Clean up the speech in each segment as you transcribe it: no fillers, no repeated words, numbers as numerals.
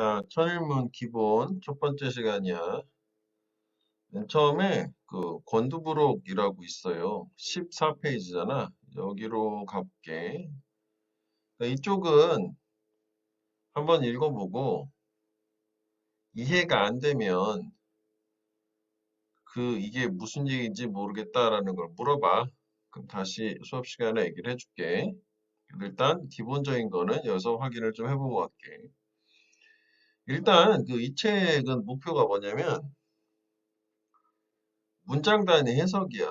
자, 천일문 기본 첫 번째 시간이야. 맨 처음에 그 권두부록이라고 있어요. 14페이지잖아. 여기로 가볼게. 이쪽은 한번 읽어보고 이해가 안 되면 이게 무슨 얘기인지 모르겠다라는 걸 물어봐. 그럼 다시 수업 시간에 얘기를 해줄게. 일단 기본적인 거는 여기서 확인을 좀 해보고 갈게. 일단 이 책은 목표가 뭐냐면 문장 단위 해석이야.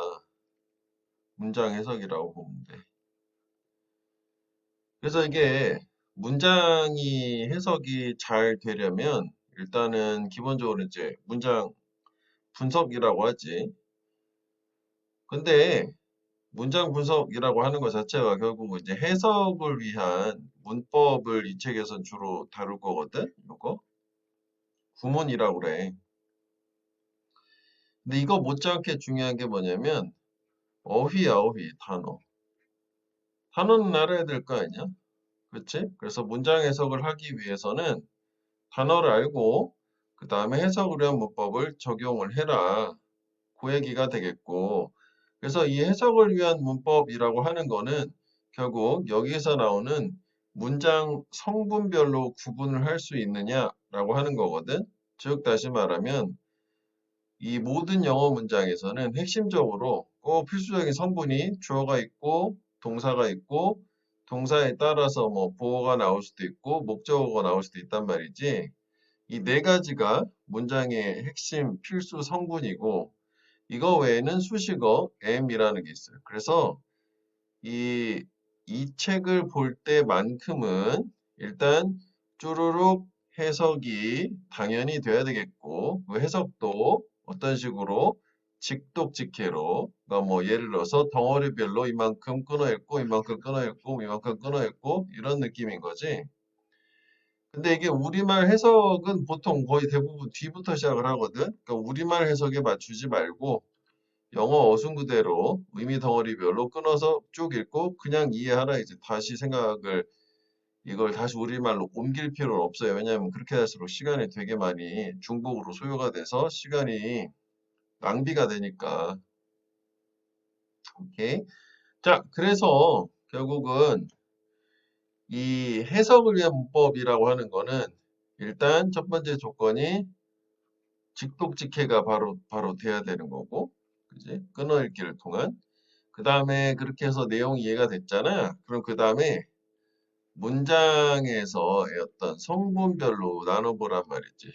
문장 해석이라고 보면 돼. 그래서 이게 문장이 해석이 잘 되려면 일단은 기본적으로 이제 문장 분석이라고 하지. 근데 문장 분석이라고 하는 것 자체가 결국 이제 해석을 위한 문법을 이 책에선 주로 다룰 거거든. 요거 구문이라고 그래. 근데 이거 못지않게 중요한 게 뭐냐면 어휘야, 어휘, 단어. 단어는 알아야 될 거 아니야? 그렇지? 그래서 문장 해석을 하기 위해서는 단어를 알고 그 다음에 해석을 위한 문법을 적용을 해라. 그 얘기가 되겠고. 그래서 이 해석을 위한 문법이라고 하는 거는 결국 여기에서 나오는 문장 성분별로 구분을 할 수 있느냐라고 하는 거거든. 즉 다시 말하면 이 모든 영어 문장에서는 핵심적으로 꼭 필수적인 성분이 주어가 있고 동사가 있고 동사에 따라서 뭐 보어가 나올 수도 있고 목적어가 나올 수도 있단 말이지. 이 네 가지가 문장의 핵심 필수 성분이고 이거 외에는 수식어 am이라는 게 있어요. 그래서 이, 이 책을 볼 때만큼은 일단 쭈루룩 해석이 당연히 돼야 되겠고 그 해석도 어떤 식으로 직독직해로 그러니까 뭐 예를 들어서 덩어리별로 이만큼 끊어 읽고 이만큼 끊어 읽고 이만큼 끊어 읽고 이런 느낌인 거지. 근데 이게 우리말 해석은 보통 거의 대부분 뒤부터 시작을 하거든. 그러니까 우리말 해석에 맞추지 말고 영어 어순 그대로 의미 덩어리별로 끊어서 쭉 읽고 그냥 이해하라 이제 다시 생각을 이걸 다시 우리말로 옮길 필요는 없어요. 왜냐하면 그렇게 할수록 시간이 되게 많이 중복으로 소요가 돼서 시간이 낭비가 되니까. 오케이. 자, 그래서 결국은 이 해석을 위한 문법이라고 하는 거는 일단 첫 번째 조건이 직독직해가 바로 돼야 되는 거고, 그지? 끊어읽기를 통한. 그 다음에 그렇게 해서 내용이 이해가 됐잖아. 그럼 그 다음에 문장에서의 어떤 성분별로 나눠보란 말이지.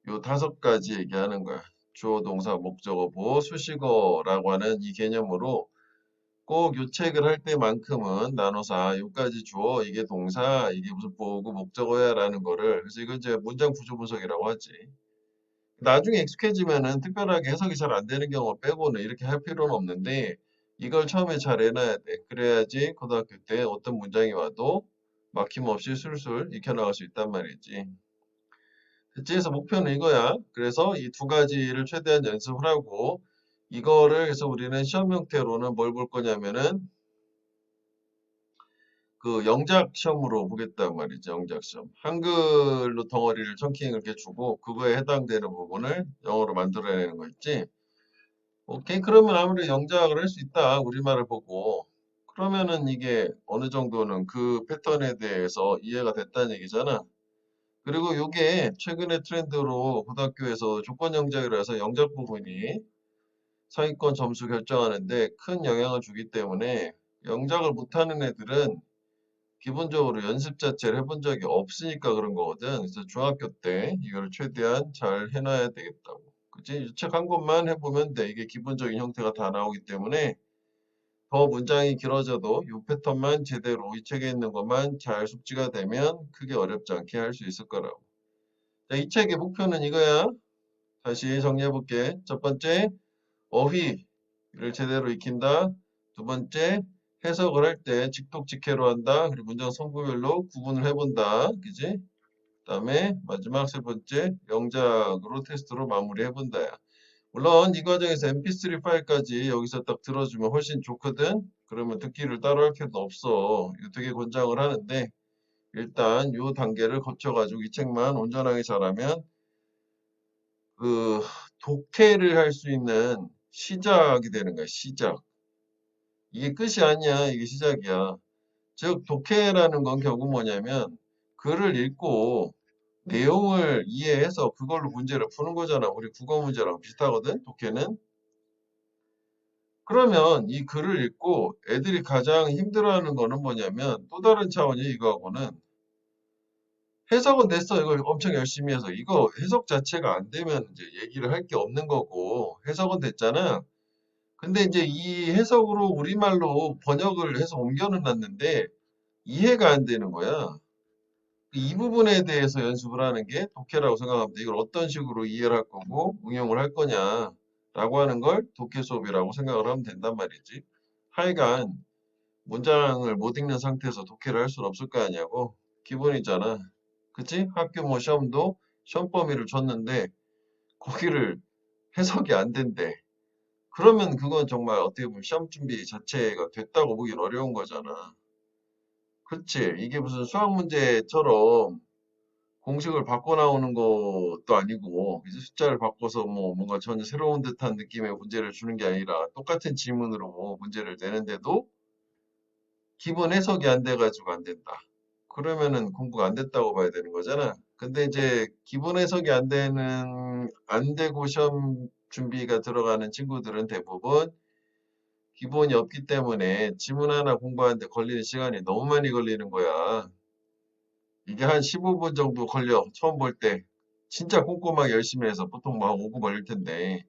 요 다섯 가지 얘기하는 거야. 주어, 동사, 목적어, 보어, 수식어라고 하는 이 개념으로 꼭 요 책을 할 때만큼은 나눠서 요까지 주어, 이게 동사, 이게 무슨 보어고 목적어야 라는 거를 그래서 이거 이제 문장 구조 분석이라고 하지. 나중에 익숙해지면은 특별하게 해석이 잘 안 되는 경우 빼고는 이렇게 할 필요는 없는데 이걸 처음에 잘 해놔야 돼. 그래야지 고등학교 때 어떤 문장이 와도 막힘없이 술술 익혀나갈 수 있단 말이지. 됐지? 그래서 목표는 이거야. 그래서 이 두 가지를 최대한 연습을 하고 이거를 해서 우리는 시험 형태로는 뭘 볼 거냐면은 그 영작 시험으로 보겠단 말이죠. 영작 시험. 한글로 덩어리를 청킹 이렇게 주고 그거에 해당되는 부분을 영어로 만들어내는 거 있지. 오케이. 그러면 아무래도 영작을 할 수 있다. 우리말을 보고. 그러면은 이게 어느 정도는 그 패턴에 대해서 이해가 됐다는 얘기잖아. 그리고 이게 최근의 트렌드로 고등학교에서 조건 영작이라 해서 영작 부분이 상위권 점수 결정하는데 큰 영향을 주기 때문에 영작을 못하는 애들은 기본적으로 연습 자체를 해본 적이 없으니까 그런 거거든. 그래서 중학교 때 이거를 최대한 잘 해놔야 되겠다고. 그치? 책 한 권만 해보면 돼. 이게 기본적인 형태가 다 나오기 때문에 더 문장이 길어져도 이 패턴만 제대로 이 책에 있는 것만 잘 숙지가 되면 크게 어렵지 않게 할 수 있을 거라고. 자, 이 책의 목표는 이거야. 다시 정리해볼게. 첫 번째, 어휘를 제대로 익힌다. 두 번째, 해석을 할 때 직독직해로 한다. 그리고 문장 성분별로 구분을 해본다. 그지? 그다음에 마지막 세 번째, 영작으로 테스트로 마무리해본다. 물론 이 과정에서 mp3 파일까지 여기서 딱 들어주면 훨씬 좋거든. 그러면 듣기를 따로 할 필요도 없어. 이거 되게 권장을 하는데 일단 요 단계를 거쳐가지고 이 책만 온전하게 잘하면 그 독해를 할 수 있는 시작이 되는 거야, 시작. 이게 끝이 아니야, 이게 시작이야. 즉, 독해라는 건 결국 뭐냐면 글을 읽고 내용을 이해해서 그걸로 문제를 푸는 거잖아. 우리 국어 문제랑 비슷하거든, 독해는. 그러면 이 글을 읽고 애들이 가장 힘들어하는 거는 뭐냐면 또 다른 차원이 이거하고는 해석은 됐어. 이걸 엄청 열심히 해서. 이거 해석 자체가 안 되면 이제 얘기를 할 게 없는 거고 해석은 됐잖아. 근데 이제 이 해석으로 우리말로 번역을 해서 옮겨는 놨는데 이해가 안 되는 거야. 이 부분에 대해서 연습을 하는 게 독해라고 생각합니다. 이걸 어떤 식으로 이해를 할 거고 응용을 할 거냐라고 하는 걸 독해 수업이라고 생각을 하면 된단 말이지. 하여간 문장을 못 읽는 상태에서 독해를 할 수는 없을 거 아니냐고. 기본이잖아. 그치? 학교 뭐 시험도 시험 범위를 줬는데 거기를 해석이 안 된대. 그러면 그건 정말 어떻게 보면 시험 준비 자체가 됐다고 보기는 어려운 거잖아. 그치? 이게 무슨 수학 문제처럼 공식을 바꿔 나오는 것도 아니고 이제 숫자를 바꿔서 뭐 뭔가 전혀 새로운 듯한 느낌의 문제를 주는 게 아니라 똑같은 지문으로 뭐 문제를 내는데도 기본 해석이 안 돼가지고 안 된다. 그러면은 공부가 안 됐다고 봐야 되는 거잖아. 근데 이제 기본 해석이 안 되고 시험 준비가 들어가는 친구들은 대부분 기본이 없기 때문에 지문 하나 공부하는데 걸리는 시간이 너무 많이 걸리는 거야. 이게 한 15분 정도 걸려. 처음 볼 때. 진짜 꼼꼼하게 열심히 해서 보통 뭐 한 5분 걸릴 텐데.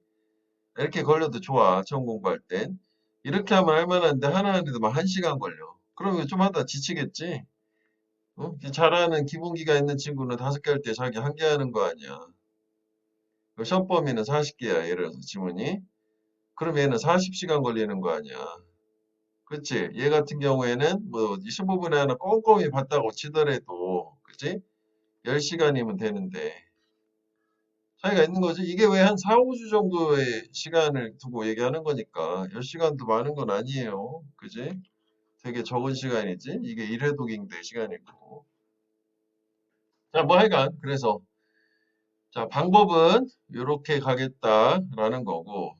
이렇게 걸려도 좋아. 처음 공부할 땐. 이렇게 하면 할 만한데 하나 하는데도 막 1시간 걸려. 그러면 좀 하다 지치겠지? 어? 잘하는 기본기가 있는 친구는 5개 할 때 자기 1개 하는 거 아니야. 그 시험 범위는 40개야. 예를 들어서 지문이. 그럼 얘는 40시간 걸리는 거 아니야. 그치? 얘 같은 경우에는 뭐 15분에 하나 꼼꼼히 봤다고 치더라도, 그치? 10시간이면 되는데. 차이가 있는 거지. 이게 왜 한 4, 5주 정도의 시간을 두고 얘기하는 거니까. 10시간도 많은 건 아니에요. 그지? 되게 적은 시간이지. 이게 1회독인데 시간이고. 자, 뭐 하여간. 그래서. 자, 방법은 이렇게 가겠다라는 거고.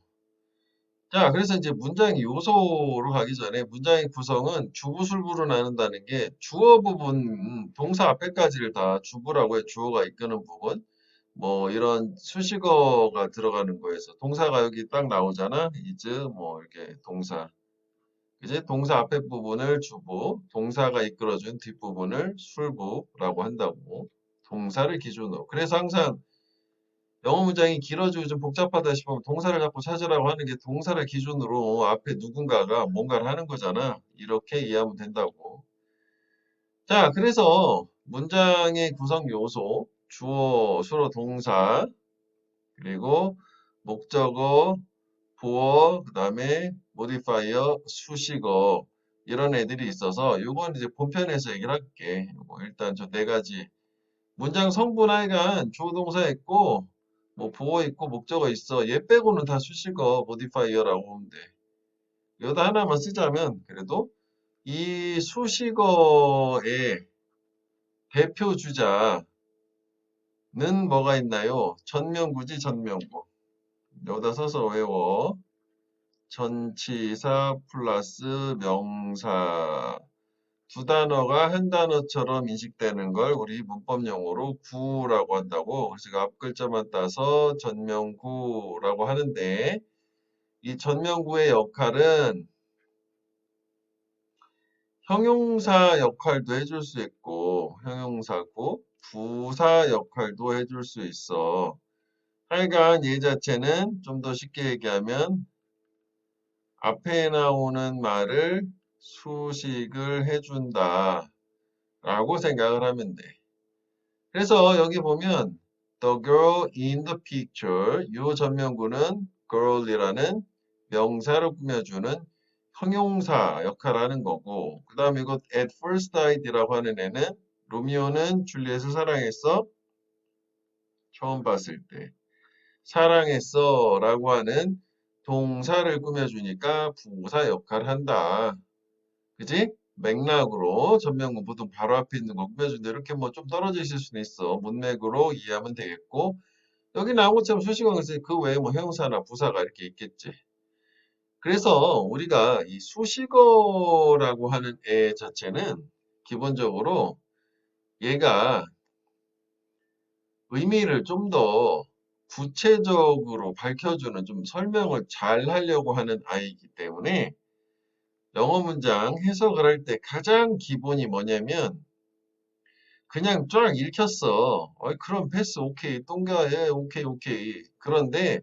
자, 그래서 이제 문장의 요소로 가기 전에 문장의 구성은 주부술부로 나눈다는 게 주어 부분, 동사 앞에까지를 다 주부라고 해. 주어가 이끄는 부분. 뭐 이런 수식어가 들어가는 거에서 동사가 여기 딱 나오잖아. is 뭐 이렇게 동사. 이제 동사 앞에 부분을 주부, 동사가 이끌어준 뒷부분을 술부라고 한다고. 동사를 기준으로. 그래서 항상 영어 문장이 길어지고 좀 복잡하다 싶으면 동사를 자꾸 찾으라고 하는 게 동사를 기준으로 앞에 누군가가 뭔가를 하는 거잖아. 이렇게 이해하면 된다고. 자, 그래서 문장의 구성 요소, 주어, 수로, 동사, 그리고 목적어, 보어, 그 다음에 모디파이어, 수식어 이런 애들이 있어서 이건 이제 본편에서 얘기를 할게. 요거 일단 저 네 가지 문장 성분 하여간 주어 동사 있고 뭐 보어 있고 목적어 있어. 얘 빼고는 다 수식어, 모디파이어라고 보면 돼. 여기다 하나만 쓰자면 그래도 이 수식어의 대표 주자는 뭐가 있나요? 전명구지 전명구. 여기다 써서 외워. 전치사 플러스 명사. 두 단어가 한 단어처럼 인식되는 걸 우리 문법용어로 구라고 한다고. 그래서 그 앞 글자만 따서 전명구라고 하는데 이 전명구의 역할은 형용사 역할도 해줄 수 있고 형용사고 부사 역할도 해줄 수 있어. 하여간 얘 자체는 좀 더 쉽게 얘기하면 앞에 나오는 말을 수식을 해준다 라고 생각을 하면 돼. 그래서 여기 보면 The girl in the picture 이 전명구는 girl이라는 명사를 꾸며주는 형용사 역할을 하는 거고 그 다음에 이거 at first sight이라고 하는 애는 로미오는 줄리엣을 사랑했어 처음 봤을 때 사랑했어 라고 하는 동사를 꾸며주니까 부사 역할을 한다. 그지? 맥락으로 전면구 보통 바로 앞에 있는 거 꾸며준데 이렇게 뭐 좀 떨어져 있을 수는 있어. 문맥으로 이해하면 되겠고 여기 나온 것처럼 수식어는 그 외에 뭐 형용사나 부사가 이렇게 있겠지. 그래서 우리가 이 수식어라고 하는 애 자체는 기본적으로 얘가 의미를 좀 더 구체적으로 밝혀주는 좀 설명을 잘 하려고 하는 아이이기 때문에 영어 문장 해석을 할 때 가장 기본이 뭐냐면 그냥 쫙 읽혔어. 그럼 패스 오케이. 똥가 예 오케이 오케이. 그런데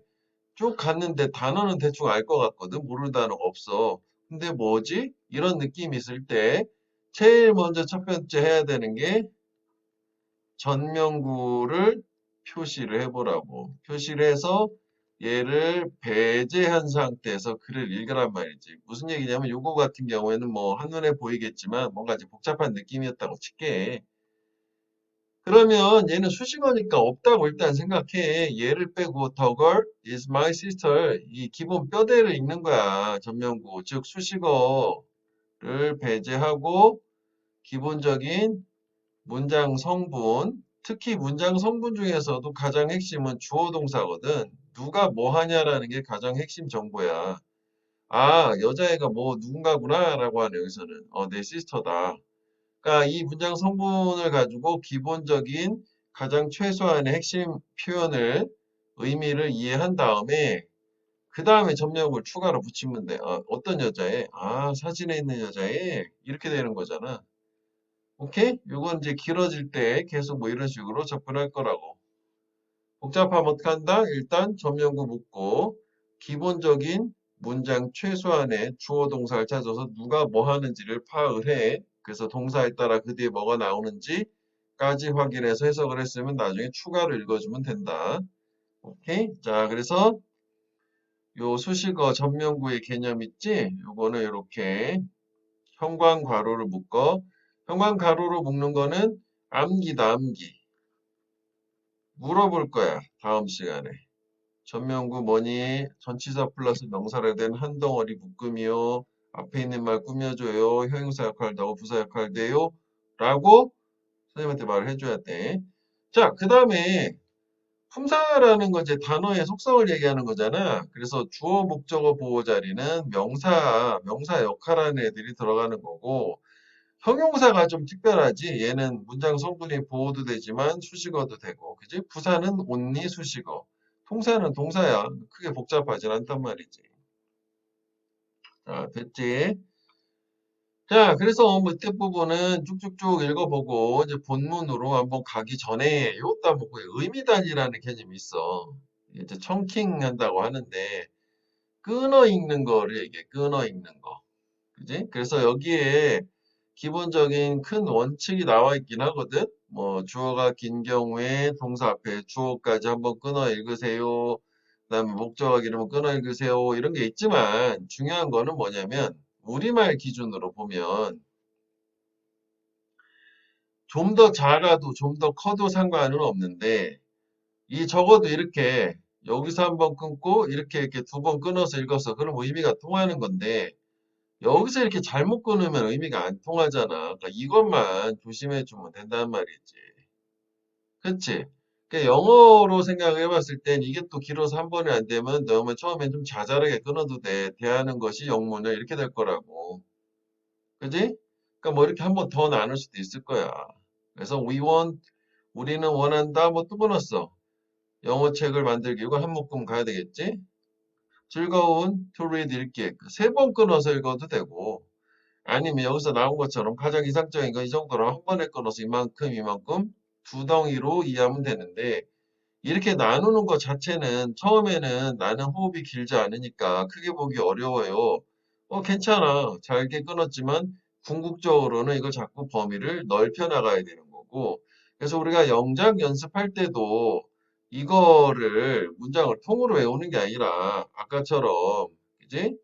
쭉 갔는데 단어는 대충 알 것 같거든. 모르는 단어가 없어. 근데 뭐지? 이런 느낌이 있을 때 제일 먼저 첫 번째 해야 되는 게 전명구를 표시를 해보라고. 표시를 해서 얘를 배제한 상태에서 글을 읽으란 말이지. 무슨 얘기냐면 요거 같은 경우에는 뭐 한눈에 보이겠지만 뭔가 이제 복잡한 느낌이었다고 칠게. 그러면 얘는 수식어니까 없다고 일단 생각해. 얘를 빼고 The girl is my sister. 이 기본 뼈대를 읽는 거야. 전명구. 즉 수식어를 배제하고 기본적인 문장 성분. 특히 문장 성분 중에서도 가장 핵심은 주어 동사거든. 누가 뭐 하냐라는 게 가장 핵심 정보야. 아, 여자애가 뭐 누군가구나 라고 하네 여기서는. 내 시스터다. 그러니까 이 문장 성분을 가지고 기본적인 가장 최소한의 핵심 표현을 의미를 이해한 다음에 그 다음에 접목을 추가로 붙이면 돼. 어떤 여자애? 아, 사진에 있는 여자애? 이렇게 되는 거잖아. 오케이? 요건 이제 길어질 때 계속 뭐 이런 식으로 접근할 거라고. 복잡하면 어떻게 한다? 일단 접목구 묻고 기본적인 문장 최소한의 주어 동사를 찾아서 누가 뭐 하는지를 파악을 해. 그래서 동사에 따라 그 뒤에 뭐가 나오는지까지 확인해서 해석을 했으면 나중에 추가로 읽어주면 된다. 오케이? 자, 그래서 요 수식어 전면구의 개념 있지? 요거는 이렇게 형광가로를 묶어. 형광가로로 묶는 거는 암기다, 암기. 물어볼 거야, 다음 시간에. 전면구 뭐니? 전치사 플러스 명사를 된 한 덩어리 묶음이요. 앞에 있는 말 꾸며줘요. 형용사 역할도 하고 부사 역할도 해요. 라고 선생님한테 말을 해줘야 돼. 자, 그 다음에 품사라는 건 이제 단어의 속성을 얘기하는 거잖아. 그래서 주어, 목적어, 보호 자리는 명사 역할하는 애들이 들어가는 거고 형용사가 좀 특별하지. 얘는 문장 성분이 보호도 되지만 수식어도 되고, 그지? 부사는 only 수식어. 동사는 동사야. 크게 복잡하진 않단 말이지. 자, 됐지? 자, 그래서 뭐 이때 부분은 쭉쭉쭉 읽어보고 이제 본문으로 한번 가기 전에 요것도 한번 보고 의미단이라는 개념이 있어. 이제 청킹 한다고 하는데 끊어 읽는 거를 얘기해. 끊어 읽는 거. 그지? 그래서 여기에 기본적인 큰 원칙이 나와 있긴 하거든. 뭐 주어가 긴 경우에 동사 앞에 주어까지 한번 끊어 읽으세요. 그다음에 목적어 기르면 끊어 읽으세요. 이런 게 있지만 중요한 거는 뭐냐면 우리말 기준으로 보면 좀 더 작아도 좀 더 커도 상관은 없는데 이 적어도 이렇게 여기서 한번 끊고 이렇게 두 번 끊어서 읽어서 그럼 의미가 통하는 건데 여기서 이렇게 잘못 끊으면 의미가 안 통하잖아. 그러니까 이것만 조심해 주면 된단 말이지. 그치? 그러니까 영어로 생각을 해봤을 땐 이게 또 길어서 한 번에 안 되면 너무 처음엔 좀 자잘하게 끊어도 돼. 대하는 것이 영문을 이렇게 될 거라고. 그지? 그러니까 뭐 이렇게 한 번 더 나눌 수도 있을 거야. 그래서 우리는 원한다. 뭐 또 끊었어. 영어 책을 만들기. 이거 한 묶음 가야 되겠지? 즐거운 to read 읽기. 세 번 끊어서 읽어도 되고. 아니면 여기서 나온 것처럼 가장 이상적인 건 이 정도로 한 번에 끊어서 이만큼 두 덩이로 이해하면 되는데 이렇게 나누는 것 자체는 처음에는 나는 호흡이 길지 않으니까 크게 보기 어려워요. 괜찮아. 잘게 끊었지만 궁극적으로는 이걸 자꾸 범위를 넓혀 나가야 되는 거고 그래서 우리가 영작 연습할 때도 이거를 문장을 통으로 외우는 게 아니라 아까처럼 그지?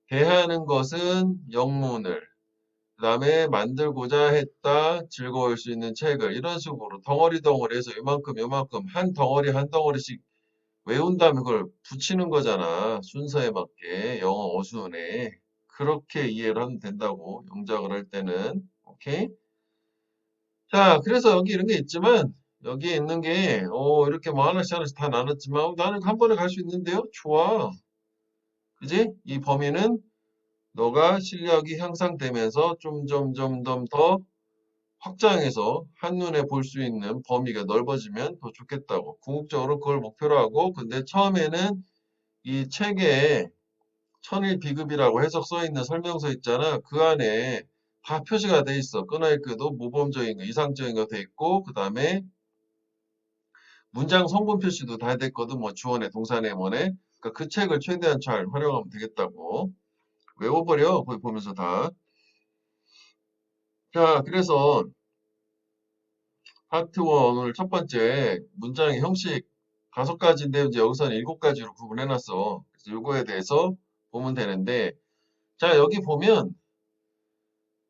대하는 것은 영문을 그 다음에 만들고자 했다 즐거울 수 있는 책을 이런 식으로 덩어리해서 요만큼 한 덩어리 한 덩어리씩 외운 다음에 그걸 붙이는 거잖아. 순서에 맞게 영어 어순에 그렇게 이해를 하면 된다고, 영작을 할 때는. 오케이? 자, 그래서 여기 이런 게 있지만, 여기에 있는 게, 이렇게 뭐 하나씩 하나씩 다 나눴지만, 나는 한 번에 갈 수 있는데요? 좋아. 그지? 이 범위는 너가 실력이 향상되면서 점점 더 확장해서 한눈에 볼 수 있는 범위가 넓어지면 더 좋겠다고. 궁극적으로 그걸 목표로 하고, 근데 처음에는 이 책에 천일 비급이라고 해석 써 있는 설명서 있잖아. 그 안에 다 표시가 돼 있어. 끊어읽기도 모범적인 거, 이상적인 거 돼 있고, 그 다음에 문장 성분 표시도 다 됐거든. 뭐 주어네, 동사네, 뭐네. 그러니까 그 책을 최대한 잘 활용하면 되겠다고. 외워버려. 거기 보면서 다. 자, 그래서 파트 1 오늘 첫 번째 문장의 형식 5가지인데 이제 여기서는 7가지로 구분해놨어. 그래서 이거에 대해서 보면 되는데, 자, 여기 보면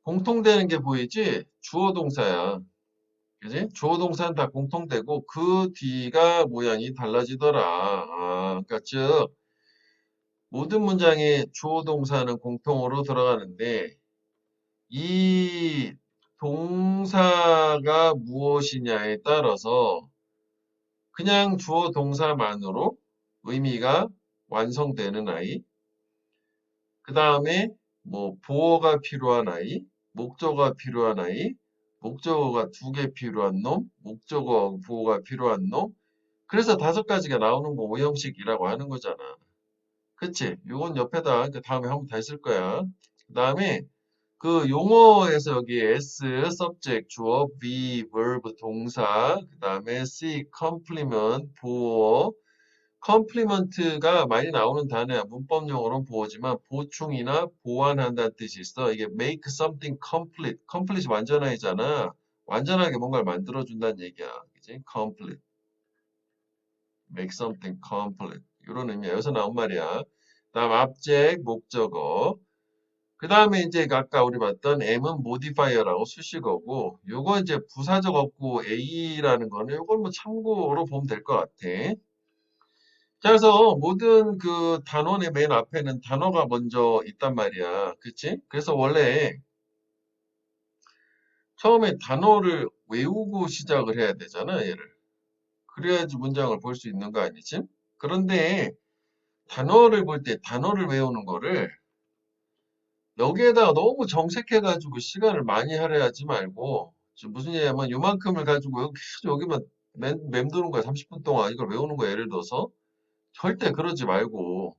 공통되는 게 보이지? 주어 동사야. 그지? 주어 동사는 다 공통되고 그 뒤가 모양이 달라지더라. 그러니까 즉 모든 문장에 주어 동사는 공통으로 들어가는데 이 동사가 무엇이냐에 따라서 그냥 주어 동사만으로 의미가 완성되는 아이, 그 다음에 뭐 보어가 필요한 아이, 목적어가 필요한 아이, 목적어가 2개 필요한 놈, 목적어 보어가 필요한 놈. 그래서 5가지가 나오는 거 오형식이라고 하는 거잖아. 그치? 요건 옆에다 그 다음에 한번 다 있을 거야. 그 다음에 그 용어에서 여기 S, subject, 주어, V, verb, 동사, 그 다음에 C, complement, 보어. 컴플리먼트가 많이 나오는 단어야. 문법용어로는 보어지만 보충이나 보완한다는 뜻이 있어. 이게 make something complete. complete이 완전하잖아. 완전하게 뭔가를 만들어준다는 얘기야. 그지? complete. make something complete. 이런 의미야. 여기서 나온 말이야. 다음 object, 목적어. 그 다음에 이제 아까 우리 봤던 M은 modifier라고 수식어고 요거 이제 부사적 어구 A라는 거는 요걸 뭐 참고로 보면 될 것 같아. 자, 그래서 모든 그 단원의 맨 앞에는 단어가 먼저 있단 말이야. 그치? 그래서 원래 처음에 단어를 외우고 시작을 해야 되잖아, 얘를. 그래야지 문장을 볼 수 있는 거 아니지? 그런데 단어를 볼 때 단어를 외우는 거를 여기에다가 너무 정색해가지고 시간을 많이 할애하지 말고 지금 무슨 얘기냐면 요만큼을 가지고 여기 계속 여기만 맴도는 거야. 30분 동안 이걸 외우는 거야. 예를 들어서. 절대 그러지 말고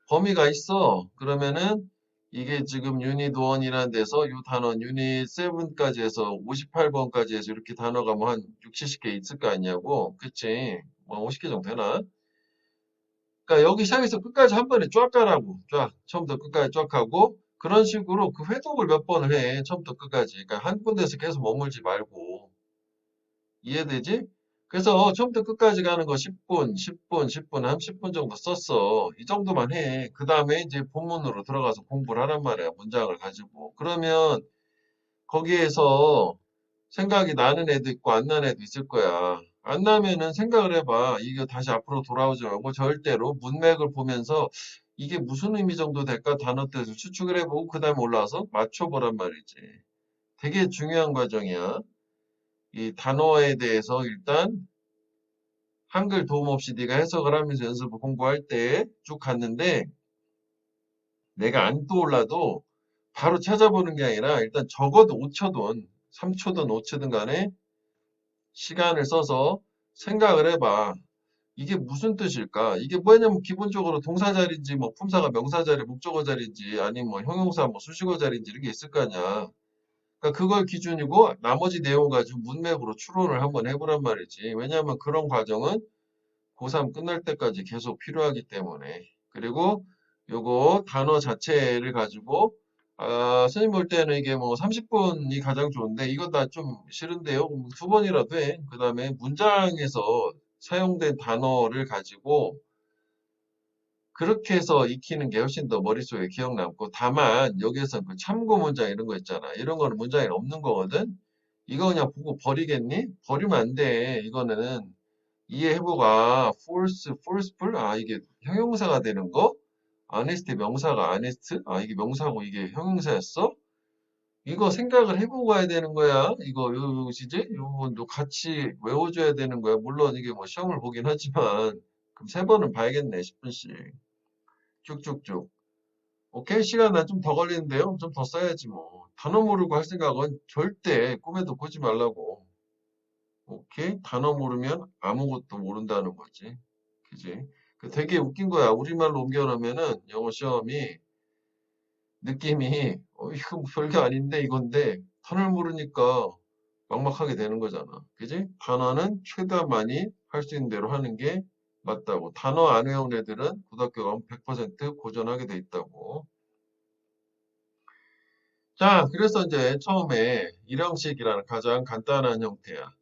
범위가 있어. 그러면은 이게 지금 유닛 1이라는 데서 이 단어 유닛 7까지 해서 58번까지 해서 이렇게 단어가 뭐 한 6, 70개 있을 거 아니냐고. 그치? 뭐 50개 정도 되나? 그러니까 여기 시작해서 끝까지 한 번에 쫙 가라고. 쫙. 처음부터 끝까지 쫙 하고 그런 식으로 그 회독을 몇 번을 해. 처음부터 끝까지. 그러니까 한 군데서 계속 머물지 말고. 이해되지? 그래서 처음부터 끝까지 가는 거 10분, 10분, 10분, 30분 정도 썼어. 이 정도만 해. 그 다음에 이제 본문으로 들어가서 공부를 하란 말이야. 문장을 가지고. 그러면 거기에서 생각이 나는 애도 있고 안 나는 애도 있을 거야. 안 나면은 생각을 해봐. 이거 다시 앞으로 돌아오지 말고 절대로 문맥을 보면서 이게 무슨 의미 정도 될까 단어 뜻을 추측을 해보고 그 다음에 올라와서 맞춰보란 말이지. 되게 중요한 과정이야. 이 단어에 대해서 일단 한글 도움 없이 네가 해석을 하면서 연습을 공부할 때 쭉 갔는데 내가 안 떠올라도 바로 찾아보는 게 아니라 일단 적어도 5초든 3초든 5초든 간에 시간을 써서 생각을 해봐. 이게 무슨 뜻일까? 이게 뭐냐면 기본적으로 동사 자리인지 뭐 품사가 명사 자리, 목적어 자리인지 아니면 뭐 형용사 뭐 수식어 자리인지 이런 게 있을 거 아니야. 그러니까 그걸 기준이고 나머지 내용 가지고 문맥으로 추론을 한번 해보란 말이지. 왜냐하면 그런 과정은 고3 끝날 때까지 계속 필요하기 때문에. 그리고 요거 단어 자체를 가지고 선생님 볼 때는 이게 뭐 30분이 가장 좋은데 이거 다 좀 싫은데요. 2번이라도 해. 그 다음에 문장에서 사용된 단어를 가지고 그렇게 해서 익히는 게 훨씬 더 머릿속에 기억 남고 다만 여기에서 그 참고 문장 이런 거 있잖아. 이런 거는 문장에 없는 거거든. 이거 그냥 보고 버리겠니? 버리면 안 돼. 이거는 이해해보가 forceful? 이게 형용사가 되는 거? 아네스트 명사가 아네스트? 아, 이게 명사고 이게 형용사였어? 이거 생각을 해보고 가야 되는 거야. 이거, 요시지? 요거 같이 외워줘야 되는 거야. 물론 이게 뭐 시험을 보긴 하지만, 그럼 3번은 봐야겠네, 10분씩. 쭉쭉쭉. 오케이? 시간 난 좀 더 걸리는데요? 좀 더 써야지 뭐. 단어 모르고 할 생각은 절대 꿈에도 꾸지 말라고. 오케이? 단어 모르면 아무것도 모른다는 거지. 그지? 되게 웃긴 거야. 우리말로 옮겨놓으면은 영어 시험이 느낌이 이거 뭐 별게 아닌데 이건데 단어를 모르니까 막막하게 되는 거잖아. 그지? 단어는 최대한 많이 할 수 있는 대로 하는 게 맞다고. 단어 안 외운 애들은 고등학교 가면 100% 고전하게 돼 있다고. 자, 그래서 이제 처음에 일형식이라는 가장 간단한 형태야.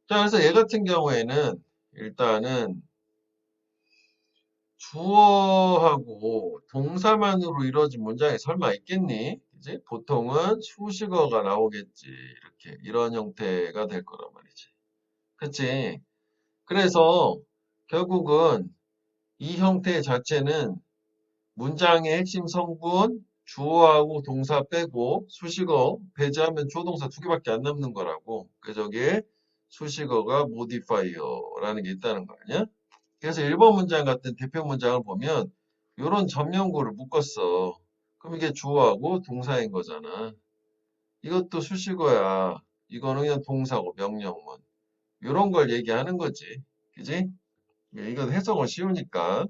자, 그래서 얘 같은 경우에는 일단은 주어하고 동사만으로 이루어진 문장이 설마 있겠니? 그지? 보통은 수식어가 나오겠지. 이렇게 이런 형태가 될 거란 말이지. 그치? 그래서 결국은 이 형태 자체는 문장의 핵심 성분, 주어하고 동사 빼고 수식어 배제하면 주어 동사 2개밖에 안 남는 거라고. 그래서 저기에 수식어가 modifier라는 게 있다는 거 아니야? 그래서 1번 문장 같은 대표 문장을 보면 이런 전면구를 묶었어. 그럼 이게 주어하고 동사인 거잖아. 이것도 수식어야. 이거는 그냥 동사고 명령문. 이런 걸 얘기하는 거지. 그지? 이건 해석은 쉬우니까.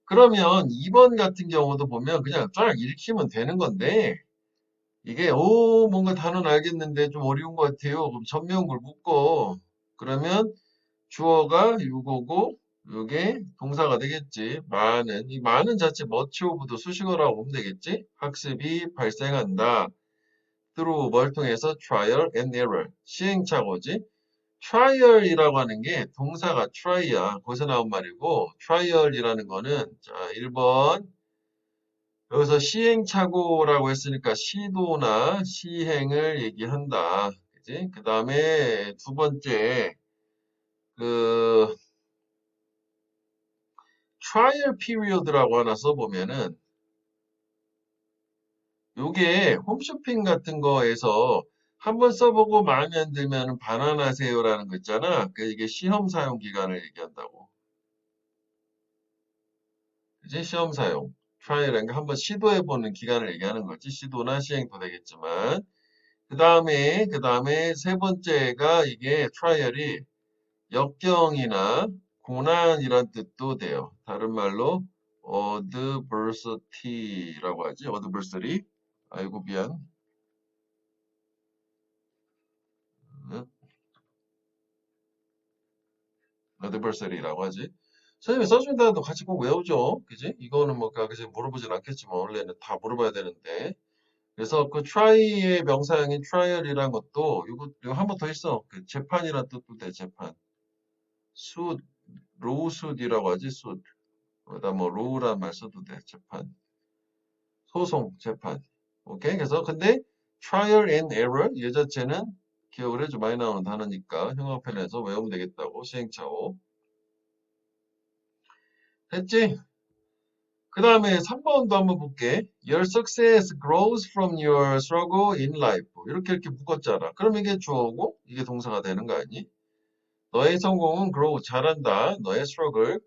그러면 2번 같은 경우도 보면 그냥 쫙 읽히면 되는 건데 이게 뭔가 단어는 알겠는데 좀 어려운 것 같아요. 그럼 전면구를 묶어. 그러면 주어가 유고고 이게 동사가 되겠지. 많은. 이 많은 자체 much of도 수식어라고 보면 되겠지. 학습이 발생한다. through 뭘 통해서 trial and error. 시행착오지. trial이라고 하는 게 동사가 try야. 거기서 나온 말이고 trial이라는 거는 자, 1번 여기서 시행착오라고 했으니까 시도나 시행을 얘기한다. 그지? 그 다음에 두 번째 그 trial period라고 하나 써보면은 요게 홈쇼핑 같은 거에서 한번 써보고 마음에 안 들면 반환하세요라는 거 있잖아. 이게 시험 사용 기간을 얘기한다고. 그지? 시험 사용. 트라이라는 게 한번 시도해보는 기간을 얘기하는 거지. 시도나 시행도 되겠지만. 그 다음에 세 번째가 이게 트라이얼이 역경이나 고난이란 뜻도 돼요. 다른 말로 adversity라고 하지. adversary. 아이고 미안. adversary라고 하지. 선생님이 써준다도 같이 꼭 외우죠. 그지? 이거는 뭐 가끔씩 물어보진 않겠지만 원래는 다 물어봐야 되는데. 그래서 그 try의 명사형인 trial이란 것도 이거 한 번 더 있어. 그 재판이란 뜻도 돼. 재판. suit, lawsuit이라고 하지. suit. 그다음 뭐 law란 말 써도 돼. 재판. 소송, 재판. 오케이? 그래서 근데 trial and error 이 자체는 기억을 해줘 많이 나오는 단어니까 형용편에서 외우면 되겠다고 시행착오. 됐지? 그 다음에 3번도 한번 볼게. Your success grows from your struggle in life. 이렇게 묶었잖아. 그럼 이게 주어고 이게 동사가 되는 거 아니? 너의 성공은 grow, 잘한다. 너의 struggle.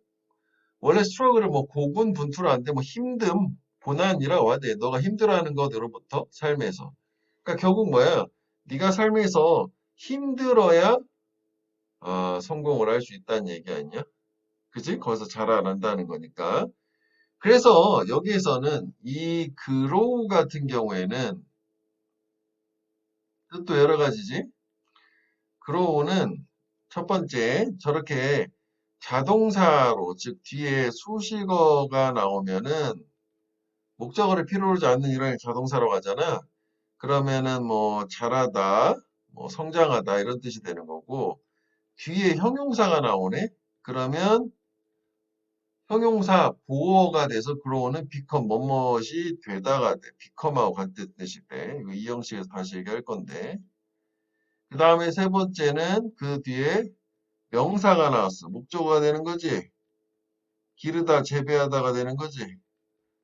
원래 struggle을 뭐 고군분투로 안 돼. 뭐 힘듦, 고난이라고 하대. 너가 힘들어하는 것으로부터 삶에서. 그러니까 결국 뭐야? 네가 삶에서 힘들어야 성공을 할 수 있다는 얘기 아니야? 그지? 거기서 자라난다는 거니까. 그래서 여기에서는 이 grow 같은 경우에는 뜻도 여러 가지지. grow는 첫 번째 저렇게 자동사로 즉 뒤에 수식어가 나오면은 목적어를 필요로 하지 않는 이런 자동사로 하잖아. 그러면은 뭐 자라다, 뭐 성장하다 이런 뜻이 되는 거고 뒤에 형용사가 나오네. 그러면 형용사 보어가 돼서 grow는 become 뭐뭇이 되다가 돼. become하고 같은 뜻이 돼. 이거 이 형식에서 다시 얘기할 건데. 그 다음에 세 번째는 그 뒤에 명사가 나왔어. 목적어가 되는 거지. 기르다 재배하다가 되는 거지.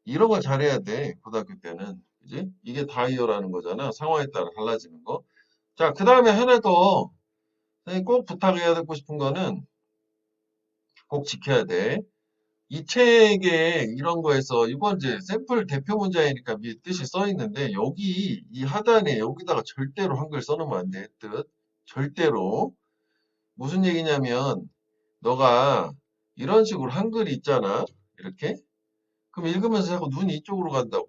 이런 걸 잘해야 돼. 고등학교 때는. 그지? 이게 다이어라는 거잖아. 상황에 따라 달라지는 거. 자, 그 다음에 하나 더 선생님 꼭 부탁해야 되고 싶은 거는 꼭 지켜야 돼. 이 책에 이런 거에서 이건 이제 샘플 대표 문장이니까 밑에 뜻이 써 있는데 여기 이 하단에 여기다가 절대로 한글 써놓으면 안 돼. 뜻. 절대로. 무슨 얘기냐면 너가 이런 식으로 한글이 있잖아. 이렇게. 그럼 읽으면서 자꾸 눈이 이쪽으로 간다고.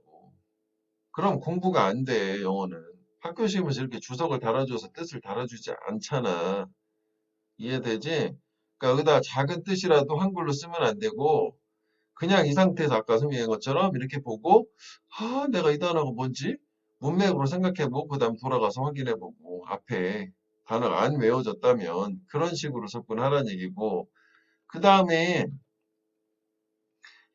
그럼 공부가 안 돼, 영어는. 학교 시험에서 이렇게 주석을 달아줘서 뜻을 달아주지 않잖아. 이해되지? 그러니까 여기다 작은 뜻이라도 한글로 쓰면 안 되고 그냥 이 상태에서 아까 설명한 것처럼 이렇게 보고 아, 내가 이 단어가 뭔지 문맥으로 생각해보고 그 다음 돌아가서 확인해보고 앞에 단어가 안 외워졌다면 그런 식으로 접근하라는 얘기고 그 다음에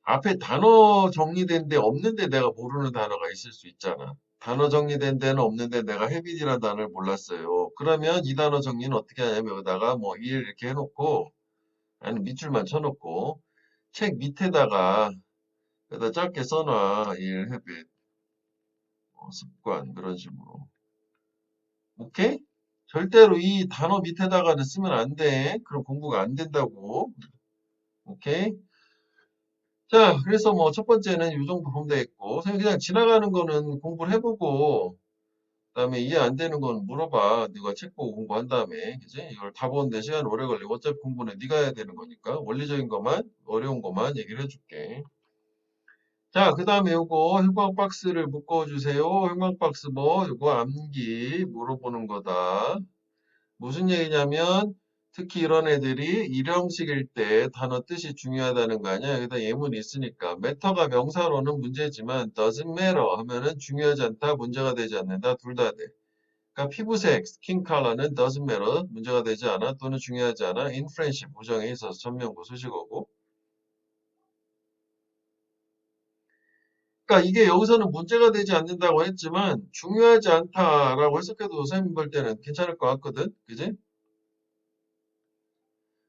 앞에 단어 정리된 데 없는데 내가 모르는 단어가 있을 수 있잖아. 단어 정리된 데는 없는데 내가 헤빗이라는 단어를 몰랐어요. 그러면 이 단어 정리는 어떻게 하냐면 여기다가 뭐 일 이렇게 해놓고 아니 밑줄만 쳐놓고 책 밑에다가 여기다 짧게 써놔. 일, 헤빗, 습관 그런 식으로. 오케이? 절대로 이 단어 밑에다가는 쓰면 안 돼. 그럼 공부가 안 된다고. 오케이? 자, 그래서 뭐 첫 번째는 이 정도 보면 되겠고, 선생님 그냥 지나가는 거는 공부를 해보고, 그다음에 이해 안 되는 건 물어봐. 네가 책 보고 공부한 다음에, 그지? 이걸 다 보는데 시간 오래 걸리고 어차피 공부는 네가 해야 되는 거니까 원리적인 것만, 어려운 것만 얘기를 해줄게. 자, 그 다음에 요거 형광 박스를 묶어주세요. 형광 박스 뭐, 요거 암기 물어보는 거다. 무슨 얘기냐면 특히 이런 애들이 일형식일 때 단어 뜻이 중요하다는 거 아니야. 여기다 예문이 있으니까. matter가 명사로는 문제지만 doesn't matter 하면은 중요하지 않다, 문제가 되지 않는다, 둘 다 돼. 그러니까 피부색, 스킨 컬러는 doesn't matter, 문제가 되지 않아 또는 중요하지 않아. inference, 부정에 있어서 전명구 수식어고. 그러니까 이게 여기서는 문제가 되지 않는다고 했지만 중요하지 않다라고 해석해도 선생님 볼 때는 괜찮을 것 같거든. 그지?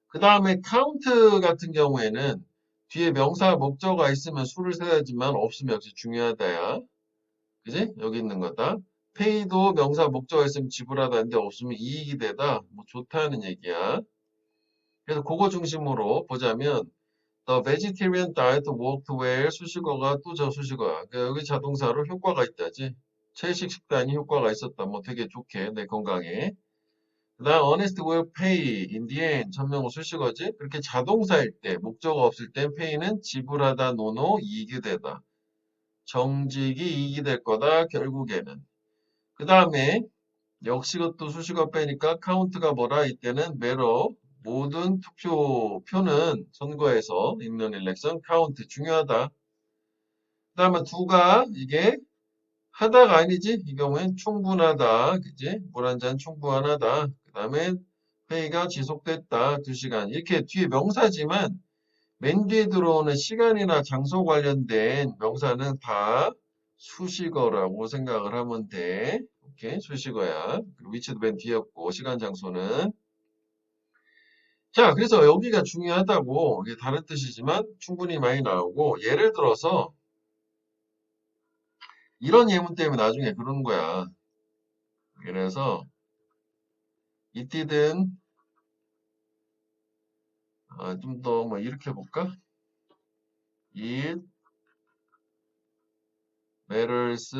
그 다음에 count 같은 경우에는 뒤에 명사 목적어가 있으면 수를 세야지만 없으면 역시 중요하다야. 그지? 여기 있는 거다. pay도 명사 목적어가 있으면 지불하다는데 없으면 이익이 되다. 뭐 좋다는 얘기야. 그래서 그거 중심으로 보자면 The vegetarian diet worked well 수식어가 또 저 수식어야. 그러니까 여기 자동사로 효과가 있다지. 채식 식단이 효과가 있었다. 뭐 되게 좋게 내 건강에. 그다음 honest will pay in the end 전명호 수식어지. 그렇게 자동사일 때 목적어 없을 땐 pay는 지불하다 노노 이익이 되다. 정직이 이익이 될 거다 결국에는. 그 다음에 역시 그것도 수식어 빼니까 카운트가 뭐라 이때는 매러 모든 표는 선거에서 있는 일렉션 카운트 중요하다. 그 다음에 두가 이게 하다가 아니지. 이 경우엔 충분하다. 그지? 물 한 잔 충분하다. 그 다음에 회의가 지속됐다. 2시간. 이렇게 뒤에 명사지만 맨 뒤에 들어오는 시간이나 장소 관련된 명사는 다 수식어라고 생각을 하면 돼. 오케이. 수식어야. 그리고 위치도 맨 뒤였고 시간 장소는. 자, 그래서 여기가 중요하다고 이게 다른 뜻이지만 충분히 많이 나오고 예를 들어서 이런 예문 때문에 나중에 그러는 거야. 그래서 it didn't 좀 더 뭐 이렇게 해볼까? It matters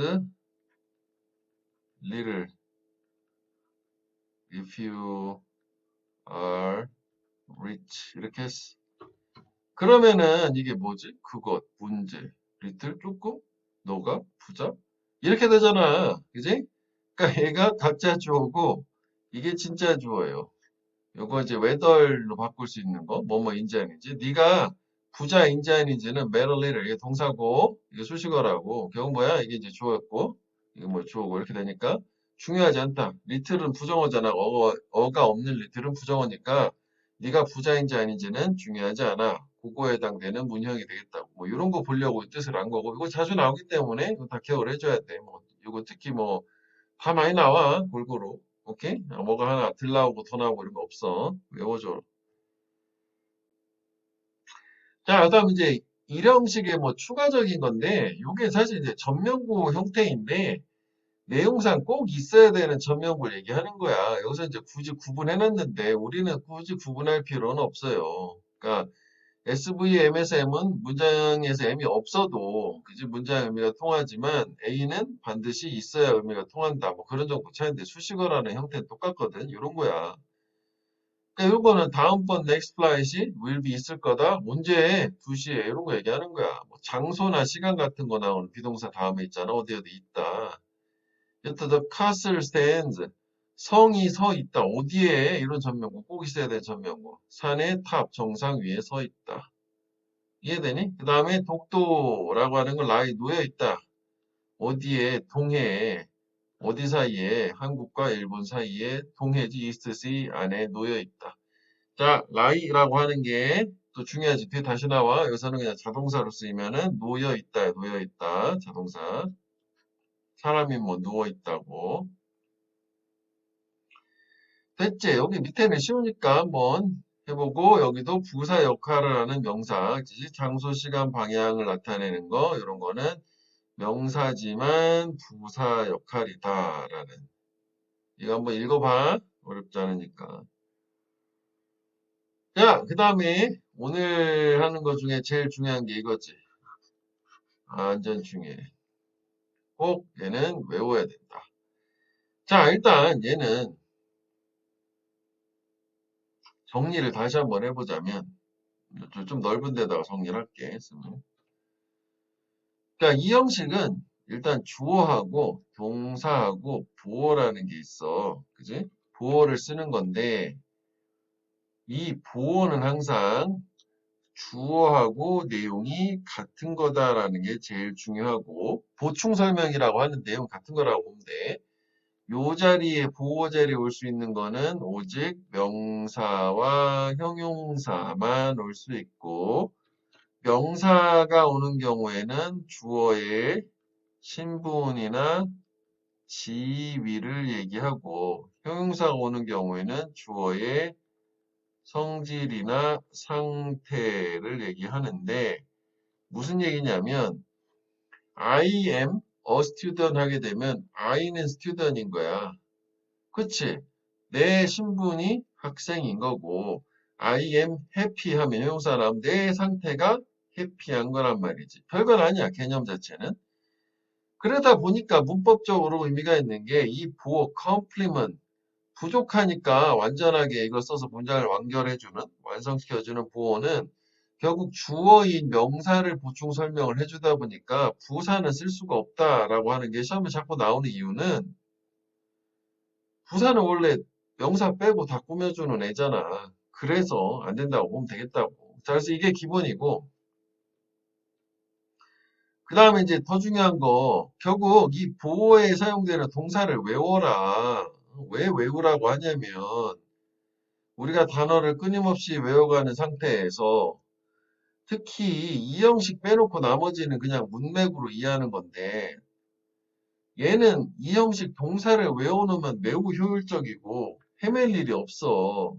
little if you are rich. 이렇게 했어. 그러면은 이게 뭐지? 그것, 문제, little, 조금, 너가, 부자? 이렇게 되잖아. 그지? 그러니까 얘가 가짜 주어고 이게 진짜 주어예요. 요거 이제 whether로 바꿀 수 있는 거, 뭐뭐인지 아닌지. 네가 부자인지 아닌지는 matter little. 이게 동사고, 이게 수식어라고. 결국 뭐야? 이게 이제 주어였고, 이게 뭐 주어고 이렇게 되니까 중요하지 않다. little은 부정어잖아. 어가 없는 little은 부정어니까 네가 부자인지 아닌지는 중요하지 않아. 그거에 해당되는 문형이 되겠다고. 뭐 이런 거 보려고 뜻을 한 거고, 이거 자주 나오기 때문에 이거 다 기억을 해줘야 돼. 뭐 이거 특히 뭐 다 많이 나와 골고루. 오케이? 뭐가 하나 덜 나오고 더 나오고 이런 거 없어. 외워줘. 자, 그다음 이제 일형식의 뭐 추가적인 건데, 이게 사실 이제 전면부 형태인데, 내용상 꼭 있어야 되는 전면부를 얘기하는 거야. 여기서 이제 굳이 구분해놨는데, 우리는 굳이 구분할 필요는 없어요. 그러니까 SVM에서 M은 문장에서 M이 없어도 그지 문장 의미가 통하지만 A는 반드시 있어야 의미가 통한다. 뭐 그런 정도 차이인데 수식어라는 형태는 똑같거든. 이런 거야. 그러니까 이거는 다음번 next flight이 will be 있을 거다. 언제? 2시에 이런 거 얘기하는 거야. 뭐 장소나 시간 같은 거 나오는 비동사 다음에 있잖아. 어디 어디 있다. 여튼 the castle stands. 성이 서 있다. 어디에? 이런 전명구. 꼭 있어야 될 전명구. 산의 탑 정상 위에 서 있다. 이해되니? 그 다음에 독도라고 하는 건 라이 놓여 있다. 어디에? 동해에. 어디 사이에? 한국과 일본 사이에 동해지 이스트시 안에 놓여 있다. 자, 라이라고 하는 게 또 중요하지. 뒤에 다시 나와. 여기서는 그냥 자동사로 쓰이면은 놓여 있다. 놓여 있다. 자동사. 사람이 뭐 누워 있다고. 됐지? 여기 밑에는 쉬우니까 한번 해보고 여기도 부사 역할을 하는 명사. 그치? 장소, 시간, 방향을 나타내는 거. 이런 거는 명사지만 부사 역할이다라는. 이거 한번 읽어봐. 어렵지 않으니까. 자, 그 다음에 오늘 하는 것 중에 제일 중요한 게 이거지. 안전 중에. 꼭 얘는 외워야 된다. 자, 일단 얘는 정리를 다시 한번 해보자면 좀 넓은 데다가 정리를 할게. 쓰면. 그러니까 이 형식은 일단 주어하고 동사하고 보어라는 게 있어. 그지? 보어를 쓰는 건데 이 보어는 항상 주어하고 내용이 같은 거다라는 게 제일 중요하고 보충 설명이라고 하는 내용 같은 거라고 보면 돼. 요 자리에 보호 자리에 올 수 있는 거는 오직 명사와 형용사만 올 수 있고 명사가 오는 경우에는 주어의 신분이나 지위를 얘기하고 형용사가 오는 경우에는 주어의 성질이나 상태를 얘기하는데 무슨 얘기냐면 I am a student 하게 되면 I는 student인 거야. 그치? 내 신분이 학생인 거고 I am happy 하면 형용사 나오면 내 상태가 해피한 거란 말이지. 별건 아니야. 개념 자체는. 그러다 보니까 문법적으로 의미가 있는 게 이 보어 complement 부족하니까 완전하게 이걸 써서 문장을 완결해주는 완성시켜주는 보어는 결국 주어인 명사를 보충 설명을 해주다 보니까 부사는 쓸 수가 없다라고 하는 게 시험에 자꾸 나오는 이유는 부사는 원래 명사 빼고 다 꾸며주는 애잖아. 그래서 안 된다고 보면 되겠다고. 자, 그래서 이게 기본이고 그 다음에 이제 더 중요한 거 결국 이 보어에 사용되는 동사를 외워라. 왜 외우라고 하냐면 우리가 단어를 끊임없이 외워가는 상태에서 특히 이 형식 빼놓고 나머지는 그냥 문맥으로 이해하는 건데 얘는 이 형식 동사를 외워놓으면 매우 효율적이고 헤맬 일이 없어.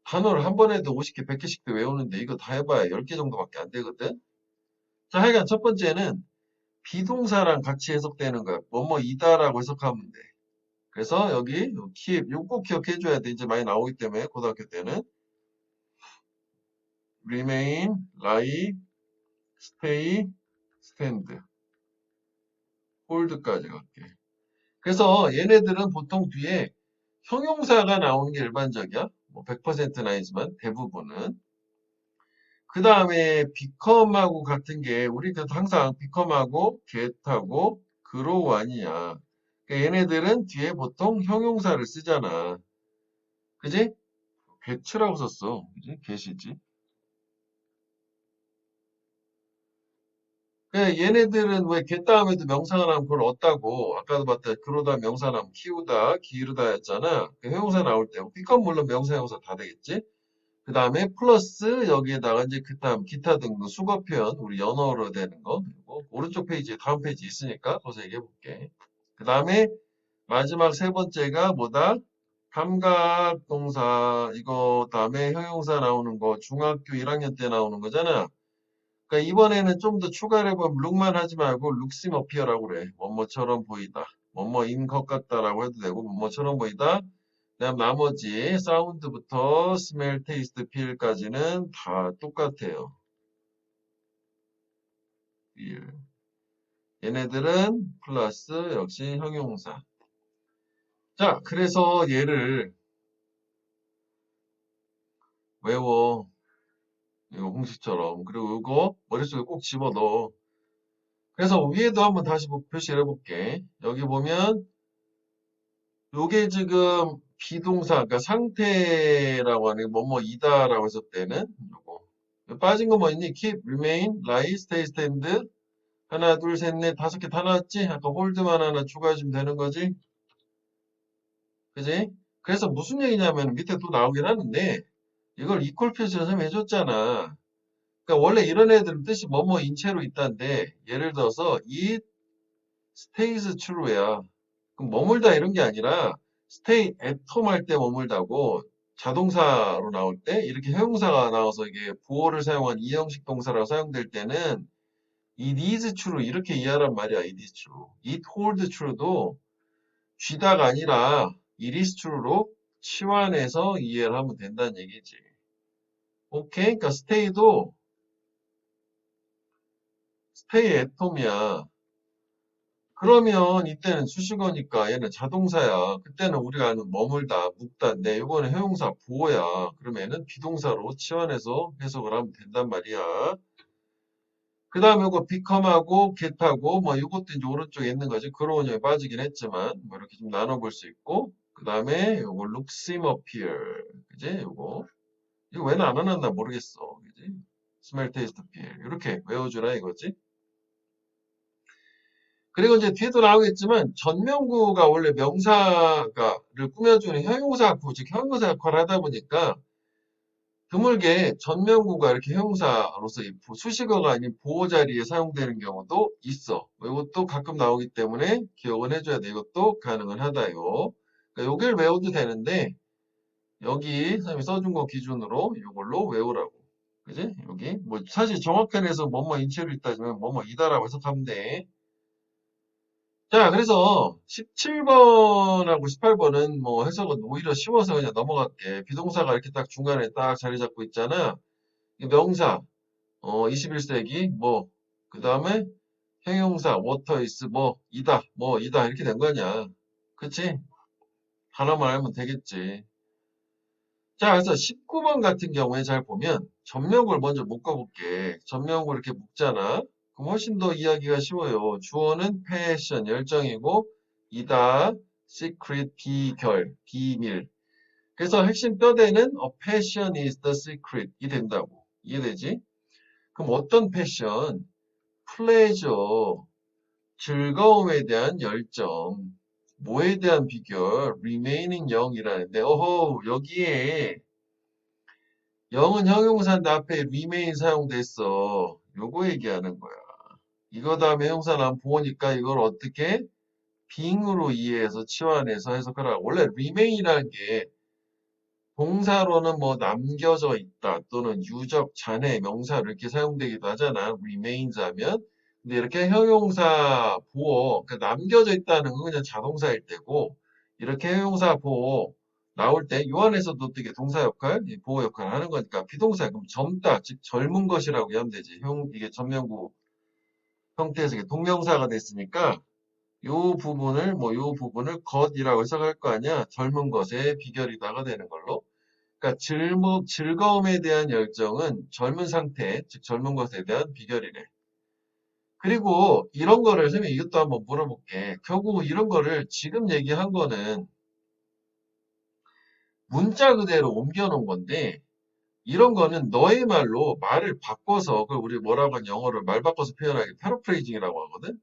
단어를 한 번에도 50개, 100개씩도 외우는데 이거 다 해봐야 10개 정도밖에 안 되거든. 자, 하여간 첫 번째는 비동사랑 같이 해석되는 거야. 뭐뭐이다라고 해석하면 돼. 그래서 여기 keep, 이거 꼭 기억해줘야 돼. 이제 많이 나오기 때문에 고등학교 때는 remain, lie, stay, stand, hold까지 갈게. 그래서 얘네들은 보통 뒤에 형용사가 나오는 게 일반적이야. 뭐 100%는 아니지만 대부분은. 그 다음에 become하고 같은 게 우리 항상 become하고 get하고 grow 아니냐. 그러니까 얘네들은 뒤에 보통 형용사를 쓰잖아. 그지? get라고 썼어. 그지? get이지. 그러니까 얘네들은 왜 get 다음에도 명사가 나오면 그걸 얻다고 아까도 봤다. 그러다 명사 나오면 키우다, 기르다 했잖아. 그 형용사 나올 때 become 물론 명사, 형용사 다 되겠지? 그 다음에 플러스 여기에다가 이제 그 다음 기타 등등 수거 표현 우리 연어로 되는 거 그리고 오른쪽 페이지에 다음 페이지 있으니까 거기서 얘기해 볼게. 그 다음에 마지막 세 번째가 뭐다? 감각 동사 이거 다음에 형용사 나오는 거 중학교 1학년 때 나오는 거잖아. 그러니까 이번에는 좀 더 추가를 해보면 룩만 하지 말고 룩심 어피어라고 그래. 뭐뭐처럼 보이다. 뭐뭐인 것 같다라고 해도 되고 뭐뭐처럼 보이다. 그다음 나머지 사운드부터 스멜, 테이스트, 필까지는 다 똑같아요. 필. 얘네들은 플러스 역시 형용사. 자, 그래서 얘를 외워. 이거 공식처럼. 그리고 이거 머릿속에 꼭 집어넣어. 그래서 위에도 한번 다시 표시를 해볼게. 여기 보면 요게 지금 비동사, 그러니까 상태라고 하는 뭐뭐이다라고 했을 때는 요거. 빠진 거 뭐 있니? keep, remain, lie, stay, stand. 하나, 둘, 셋, 넷, 다섯 개 다 나왔지? 아까 홀드만 하나 추가해주면 되는 거지? 그지? 그래서 무슨 얘기냐면 밑에 또 나오긴 하는데 이걸 이퀄 표시를 좀 해줬잖아. 그러니까 원래 이런 애들은 뜻이 뭐뭐 인체로 있다는데 예를 들어서 it stays true야. 그럼 머물다 이런 게 아니라 stay at home 할 때 머물다고 자동사로 나올 때 이렇게 형용사가 나와서 이게 보어를 사용한 이형식 동사라고 사용될 때는 it is true 이렇게 이해하란 말이야. it is true. it hold true도 쥐다가 아니라 it is true로 치환해서 이해를 하면 된다는 얘기지. 오케이? 그러니까 stay도 stay at home이야. 그러면 이때는 수식어니까 얘는 자동사야. 그때는 우리가 아는 머물다, 묵다인데 이거는 형용사 보어야. 그러면은 비동사로 치환해서 해석을 하면 된단 말이야. 그 다음에 이거 become하고 get하고 뭐 이것도 이제 오른쪽에 있는 거지. 그런 형에 빠지긴 했지만 뭐 이렇게 좀 나눠볼 수 있고 그 다음에 이거 look, seem, appear 그지? 이거 왜 안 해놨나 모르겠어. 그지? smell, taste, feel 이렇게 외워주라 이거지. 그리고 이제 뒤에도 나오겠지만 전명구가 원래 명사를 꾸며주는 형용사 즉 형용사 역할을 하다 보니까 드물게 전명구가 이렇게 형용사로서 수식어가 아닌 보호 자리에 사용되는 경우도 있어. 이것도 가끔 나오기 때문에 기억은 해줘야 돼. 이것도 가능은 하다요. 그러니까 요걸 외워도 되는데 여기 선생님이 써준 거 기준으로 이걸로 외우라고. 그지? 여기 뭐 사실 정확한 해서 뭐뭐 인체로 있다지만 뭐뭐 이다라고 해석하면 돼. 자, 그래서 17번하고 18번은 뭐 해석은 오히려 쉬워서 그냥 넘어갈게. 비동사가 이렇게 딱 중간에 딱 자리 잡고 있잖아. 이 명사, 21세기, 뭐, 그 다음에 형용사, water is, 뭐, 이다, 이렇게 된 거 아니야. 그치? 하나만 알면 되겠지. 자, 그래서 19번 같은 경우에 잘 보면 전명구를 먼저 묶어볼게. 전명구 이렇게 묶잖아. 그럼 훨씬 더 이해하기가 쉬워요. 주어는 패션, 열정이고 이다, secret, 비밀. 그래서 핵심 뼈대는 a passion is the secret 이 된다고. 이해되지? 그럼 어떤 패션? pleasure, 즐거움에 대한 열정. 뭐에 대한 비결? remaining young이라는데, 여기에 영은 형용사인데 앞에 remain 사용됐어. 요거 얘기하는 거야. 이거 다음에 형용사 난 보니까 이걸 어떻게 being으로 이해해서 치환해서 해석하라. 원래 remain이라는 게 동사로는 뭐 남겨져 있다 또는 유적, 잔해, 명사 이렇게 사용되기도 하잖아. remains 하면. 근데 이렇게 형용사 보어, 그러니까 남겨져 있다는 건 그냥 자동사일 때고 이렇게 형용사 보어 나올 때 요 안에서도 되게 동사 역할, 보호 역할을 하는 거니까 비동사 그럼 젊다, 즉 젊은 것이라고 하면 되지. 이게 전명구 형태에서 이게 동명사가 됐으니까 요 부분을 것이라고 해석할 거 아니야. 젊은 것의 비결이다가 되는 걸로. 그러니까 즐거움에 대한 열정은 젊은 상태, 즉 젊은 것에 대한 비결이래. 그리고 이런 거를 선생님 이것도 한번 물어볼게. 결국 이런 거를 지금 얘기한 거는 문자 그대로 옮겨 놓은 건데 이런 거는 너의 말로 말을 바꿔서 그걸 우리 뭐라고 하는 영어를 말 바꿔서 표현하기 패러프레이징이라고 하거든.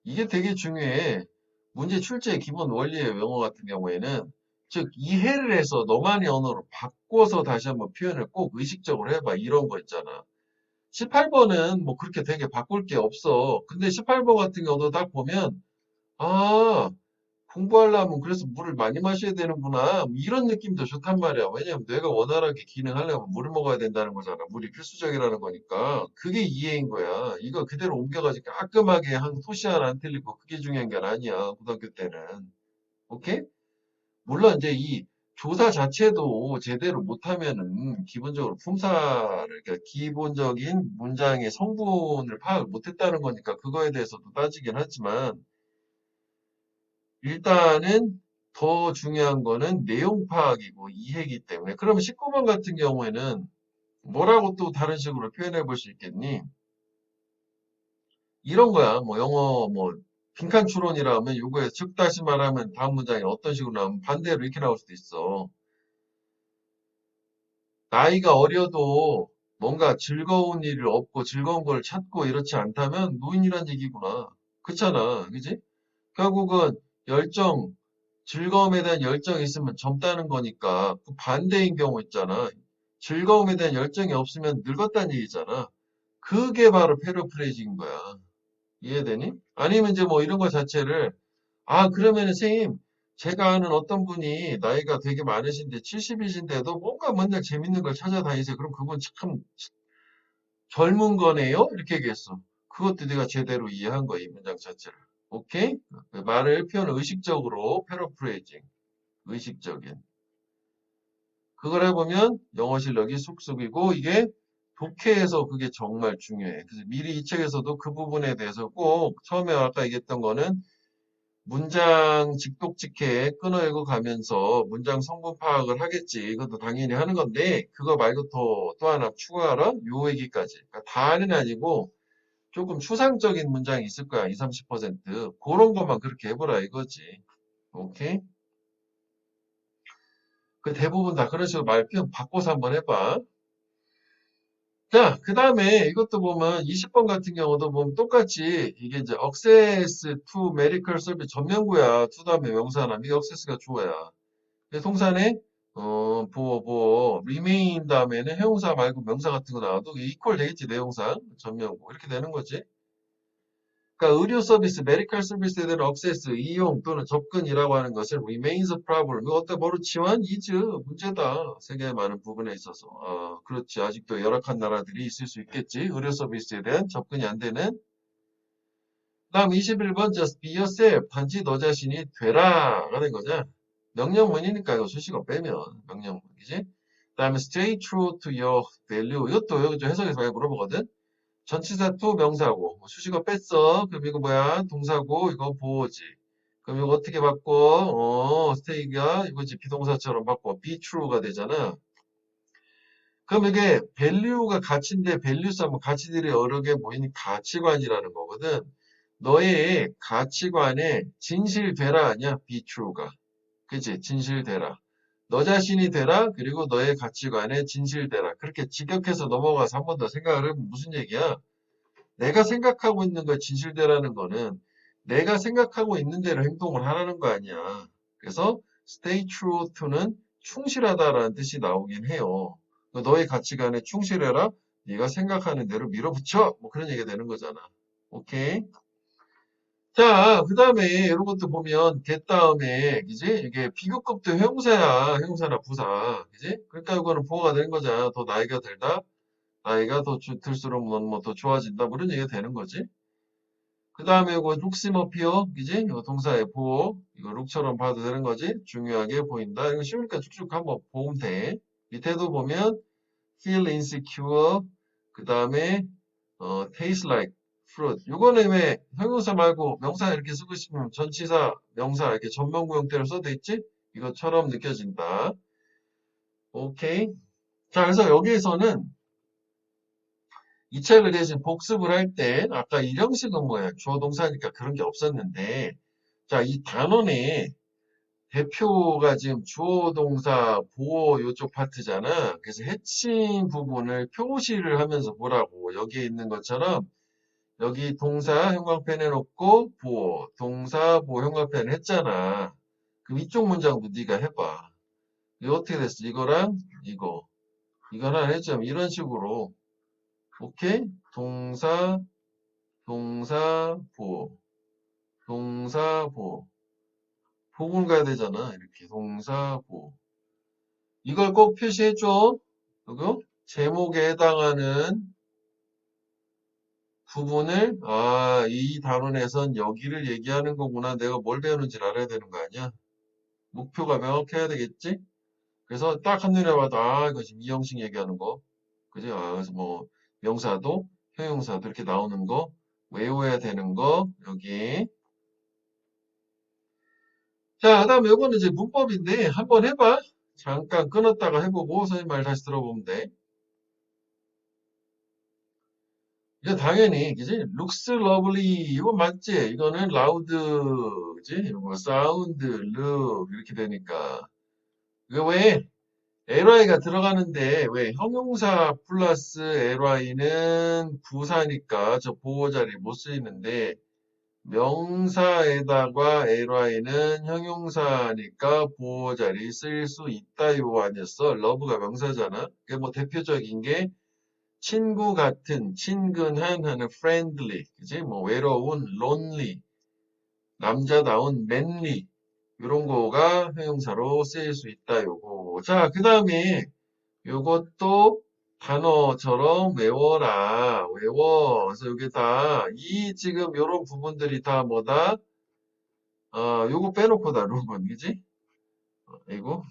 이게 되게 중요해. 문제 출제의 기본 원리의 영어 같은 경우에는 즉 이해를 해서 너만의 언어로 바꿔서 다시 한번 표현을 꼭 의식적으로 해봐. 이런 거 있잖아. 18번은 뭐 그렇게 되게 바꿀 게 없어. 근데 18번 같은 경우도 딱 보면 아 공부하려면 그래서 물을 많이 마셔야 되는구나. 뭐 이런 느낌도 좋단 말이야. 왜냐면 뇌가 원활하게 기능하려면 물을 먹어야 된다는 거잖아. 물이 필수적이라는 거니까. 그게 이해인 거야. 이거 그대로 옮겨가지고 깔끔하게 한 토시 하나 안 틀리고 그게 중요한 게 아니야. 고등학교 때는. 오케이? 물론 이제 이 조사 자체도 제대로 못하면은 기본적으로 품사를, 그러니까 기본적인 문장의 성분을 파악을 못했다는 거니까 그거에 대해서도 따지긴 하지만 일단은 더 중요한 거는 내용 파악이고 이해이기 때문에 그러면 19번 같은 경우에는 뭐라고 또 다른 식으로 표현해 볼 수 있겠니? 이런 거야. 뭐 영어 뭐 빈칸 추론이라 하면 요거에 즉 다시 말하면 다음 문장이 어떤 식으로 나오면 반대로 이렇게 나올 수도 있어. 나이가 어려도 뭔가 즐거운 일을 얻고 즐거운 걸 찾고 이렇지 않다면 노인이란 얘기구나. 그렇잖아. 그지? 결국은 열정, 즐거움에 대한 열정이 있으면 젊다는 거니까 그 반대인 경우 있잖아. 즐거움에 대한 열정이 없으면 늙었다는 얘기잖아. 그게 바로 페르프레이즈인 거야. 이해되니? 아니면 이제 뭐 이런 거 자체를 아 그러면은 선생님 제가 아는 어떤 분이 나이가 되게 많으신데 70이신데도 뭔가 맨날 재밌는 걸 찾아다니세요. 그럼 그건 참 젊은 거네요? 이렇게 얘기했어. 그것도 내가 제대로 이해한 거야, 이 문장 자체를. 오케이? 말을 표현을 의식적으로 패러프레이징, 의식적인. 그걸 해보면 영어 실력이 쑥쑥이고 이게 독해에서 그게 정말 중요해. 그래서 미리 이 책에서도 그 부분에 대해서 꼭 처음에 아까 얘기했던 거는 문장 직독직해 끊어 읽어 가면서 문장 성분 파악을 하겠지. 그것도 당연히 하는 건데 그거 말고 또 하나 추가하라. 요 얘기까지. 그러니까 다는 아니고 조금 추상적인 문장이 있을 거야. 20, 30%. 그런 것만 그렇게 해보라 이거지. 오케이? 그 대부분 다 그런 식으로 말 표현 바꿔서 한번 해봐. 자, 그 다음에 이것도 보면 20번 같은 경우도 보면 똑같이 이게 이제 access to medical service 전면구야. to 다음에 명사나 이게 access가 주어야. 근데 동사네 remain 다음에는 형용사 말고 명사 같은 거 나와도 equal 되겠지. 내용상 전면구 이렇게 되는 거지. 그러니까 의료 서비스, 메디컬 서비스에 대한 액세스, 이용 또는 접근이라고 하는 것을 remains a problem. 이거 어때? 뭐로 치환? is 문제다. 세계의 많은 부분에 있어서. 그렇지. 아직도 열악한 나라들이 있을 수 있겠지. 의료 서비스에 대한 접근이 안 되는. 다음 21번 just be yourself. 단지 너 자신이 되라가 된 거죠. 명령문이니까 이거 수식어 빼면 명령문이지. 다음에 stay true to your value. 이것도 여기 좀 해석해서 많이 물어보거든. 전치사 to 명사고 뭐 수식어 뺐어. 그럼 이거 뭐야? 동사고 이거 보호지. 그럼 이거 어떻게 바꿔? stay가 이거지 비동사처럼 바꿔 be true가 되잖아. 그럼 이게 value가 가치인데 values 하면 가치들이 여러 개 모인 가치관이라는 거거든. 너의 가치관에 진실되라 아니야? be true가. 그치? 진실되라. 너 자신이 되라. 그리고 너의 가치관에 진실되라. 그렇게 직역해서 넘어가서 한 번 더 생각을 해보면 무슨 얘기야? 내가 생각하고 있는 거 진실되라는 거는 내가 생각하고 있는 대로 행동을 하라는 거 아니야. 그래서 stay true to는 충실하다라는 뜻이 나오긴 해요. 너의 가치관에 충실해라. 네가 생각하는 대로 밀어붙여. 뭐 그런 얘기가 되는 거잖아. 오케이. 자, 그 다음에 이런 것도 보면 get 다음에 그지? 이게 비교급도 형용사야. 형용사나 부사. 그지? 그러니까 이거는 보호가 되는 거잖아. 더 나이가 들다. 나이가 더 들수록 뭐더 좋아진다. 뭐 이런 얘기가 되는 거지. 그 다음에 이거 룩시머피어, 그지? 이거 동사의 보호. 이거 룩처럼 봐도 되는 거지? 중요하게 보인다. 이거 쉬우니까 쭉쭉 한번 보면 돼. 밑에도 보면 feel insecure. 그 다음에 taste like fruit. 이거는 왜 형용사 말고 명사 이렇게 쓰고 싶으면 전치사, 명사 이렇게 전면구 형태로 써도 있지? 이것처럼 느껴진다. 오케이. 자, 그래서 여기에서는 이 책을 대신 복습을 할 때 아까 이 형식은 뭐야? 주어 동사니까 그런 게 없었는데 자, 이 단원의 대표가 지금 주어 동사 보어 요쪽 파트잖아. 그래서 해칭 부분을 표시를 하면서 보라고 여기에 있는 것처럼 여기 동사 형광펜 해놓고 보어 동사 보어 형광펜 했잖아. 그럼 이쪽 문장도 네가 해봐. 이거 어떻게 됐어? 이거랑 이거랑 해점 이런 식으로 오케이? 동사 보호, 동사 보호. 보고는 가야 되잖아. 이렇게 동사 보. 이걸 꼭 표시해줘. 그리고 제목에 해당하는 부분을 이 단원에선 여기를 얘기하는 거구나. 내가 뭘 배우는지 알아야 되는 거 아니야? 목표가 명확해야 되겠지? 그래서 딱 한눈에 봐도 이거 지금 이 형식 얘기하는 거. 그지? 그래서 뭐 명사도 형용사도 이렇게 나오는 거 외워야 되는 거 여기. 자, 그다음에 요거는 이제 문법인데 한번 해봐. 잠깐 끊었다가 해보고 선생님 말 다시 들어보면 돼. 이거 당연히 그지? looks lovely 이거 맞지? 이거는 loud 그지? 뭐 sound, look 이렇게 되니까 이거 왜 ly가 들어가는데 왜 형용사 플러스 ly는 부사니까 저 보호 자리 못 쓰이는데 명사에다가 ly는 형용사니까 보호 자리 쓸 수 있다요 아니었어? love가 명사잖아. 그게 뭐 대표적인 게 친구 같은, 친근한 하는 friendly, 그지? 뭐 외로운 lonely, 남자다운 manly 이런 거가 형용사로 쓰일 수 있다 요거. 자, 그 다음에 요것도 단어처럼 외워라. 외워. 그래서 여기 다, 지금 요런 부분들이 다 뭐다? 요거 빼놓고다, 룩은. 그지? 이거.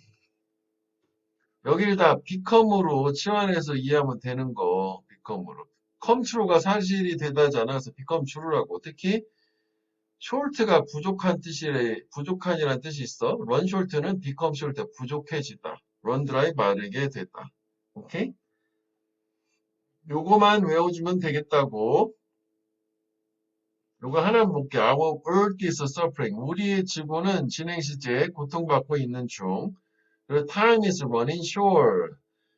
여길 다 become으로 치환해서 이해하면 되는 거. become으로. come true가 사실이 되다잖아. 그래서 become true라고. 특히, short가 부족한이라는 뜻이 있어. run short는 become short, 부족해지다. run dry, 마르게 됐다. 오케이? 요거만 외워주면 되겠다고. 요거 하나만 볼게. Our earth is suffering. 우리의 지구는 진행 시제에 고통받고 있는 중. 그리고 time is running short.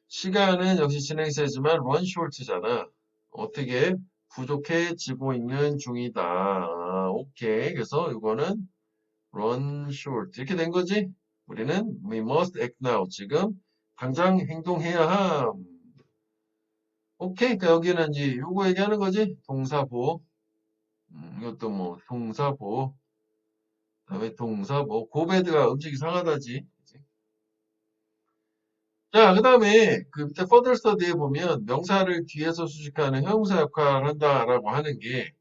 시간은 역시 진행시제지만 run short잖아. 어떻게 부족해지고 있는 중이다. 오케이. 그래서 이거는 run short. 이렇게 된 거지? 우리는 we must act now. 지금 당장 행동해야 함. 오케이. 그러니까 여기는 이제 요거 얘기하는 거지? 동사보. 이것도 뭐 동사보. 그다음에 동사보. 고배드가 음식 이상하다지. 자, 그 다음에 그 밑에 further study에 보면 명사를 뒤에서 수식하는 형용사 역할을 한다라고 하는 게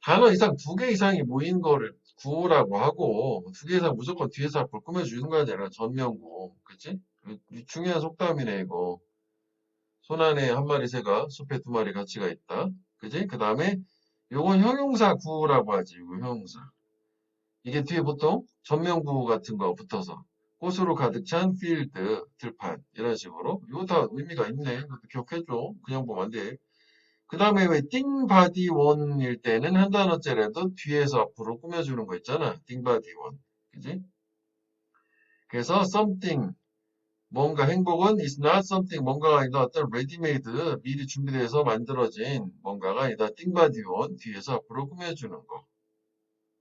단어 이상 2개 이상이 모인 거를 구라고 하고 2개 이상 무조건 뒤에서 앞을 꾸며주는 거 아니라 전면구. 그치? 중요한 속담이네, 이거. 손 안에 한 마리 새가 숲에 2마리 가치가 있다. 그지? 그 다음에 요건 형용사 구라고 하지. 이거 형용사. 이게 뒤에 보통 전면구 같은 거 붙어서 꽃으로 가득 찬 필드, 들판 이런 식으로 이거 다 의미가 있네. 그것도 기억해줘. 그냥 보면 안 돼. 그 다음에 왜 띵바디 원일 때는 한 단어째라도 뒤에서 앞으로 꾸며주는 거 있잖아. 띵바디 원. 그지? 그래서 something 뭔가 행복은 is not something 뭔가가 아니다. 어떤 ready-made 미리 준비돼서 만들어진 뭔가가 아니다. 띵바디 원 뒤에서 앞으로 꾸며주는 거.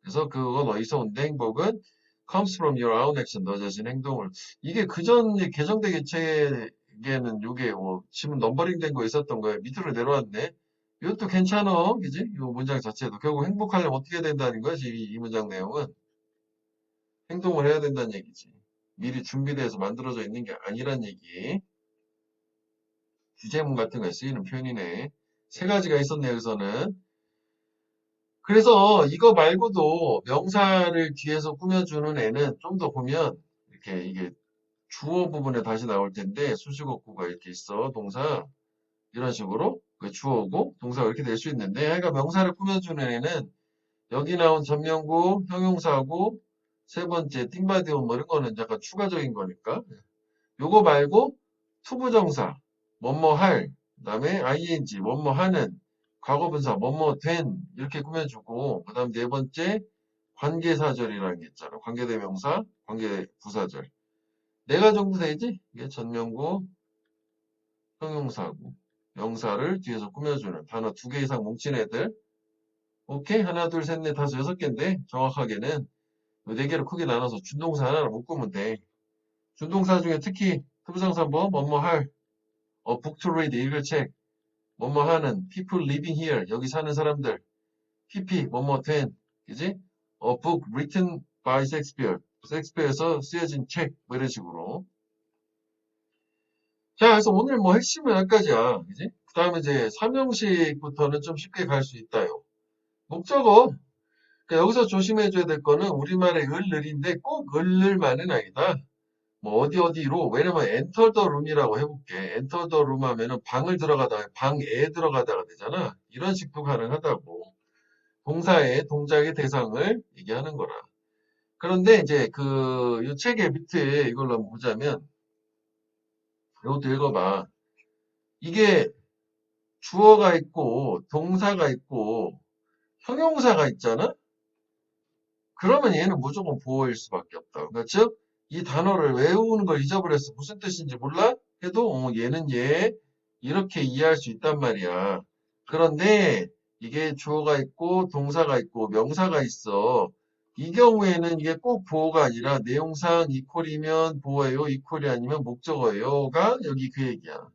그래서 그건 어디서 온대? 행복은 comes from your own action. 너 자신 행동을. 이게 그전 개정대 개체에는 요게 뭐 지문 넘버링 된 거 있었던 거예요. 밑으로 내려왔네. 이것도 괜찮아. 그지? 이 문장 자체도. 결국 행복하려면 어떻게 된다는 거지? 이 문장 내용은. 행동을 해야 된다는 얘기지. 미리 준비돼서 만들어져 있는 게 아니란 얘기. 주제문 같은 거에 쓰이는 표현이네. 3가지가 있었네, 여기서는. 그래서 이거 말고도 명사를 뒤에서 꾸며주는 애는 좀 더 보면 이렇게 이게 주어 부분에 다시 나올 텐데 수식어구가 이렇게 있어. 동사 이런 식으로 그 주어고 동사가 이렇게 될 수 있는데 그러니까 명사를 꾸며주는 애는 여기 나온 전면구 형용사고 세 번째 띵바디온 뭐 이런 거는 약간 추가적인 거니까 요거 말고 투부정사 뭐뭐 할 그다음에 ing 뭐뭐 하는 과거분사 뭐뭐 된 이렇게 꾸며주고 그다음 네 번째 관계사절이라는 게 있잖아. 관계대명사, 관계부사절. 4가지 정도 되지? 이게 전면구, 형용사고 명사를 뒤에서 꾸며주는 단어 2개 이상 뭉친 애들. 오케이? 하나, 둘, 셋, 넷, 다섯, 6개인데 정확하게는 이 4개를 크게 나눠서 준동사 하나로 묶으면 돼. 준동사 중에 특히 투부정사 뭐뭐 할, book to read, 읽을 책, 뭐뭐 하는, people living here, 여기 사는 사람들, pp, 뭐뭐 된, 그지? book written by Shakespeare, 셰익스피어에서 쓰여진 책, 뭐 이런 식으로. 자, 그래서 오늘 뭐 핵심은 여기까지야. 그지? 그 다음에 이제 삼형식부터는 좀 쉽게 갈 수 있다요. 목적어. 그러니까 여기서 조심해줘야 될 거는 우리말의 을을인데 꼭 을을만은 아니다. 뭐 어디로 왜냐면 enter the room이라고 해볼게. enter the room 하면은 방을 들어가다가 방에 들어가다가 되잖아. 이런 식도 가능하다고. 동사의 동작의 대상을 얘기하는 거라. 그런데 이제 이 책의 밑에 이걸로 한번 보자면 이것도 읽어봐. 이게 주어가 있고 동사가 있고 형용사가 있잖아. 그러면 얘는 무조건 보어일 수밖에 없다. 그러니까 즉, 이 단어를 외우는 걸 잊어버렸어. 무슨 뜻인지 몰라? 해도 얘는 얘 이렇게 이해할 수 있단 말이야. 그런데 이게 주어가 있고 동사가 있고 명사가 있어. 이 경우에는 이게 꼭 보어가 아니라 내용상 이퀄이면 보어예요. 이퀄이 아니면 목적어예요가 여기 그 얘기야.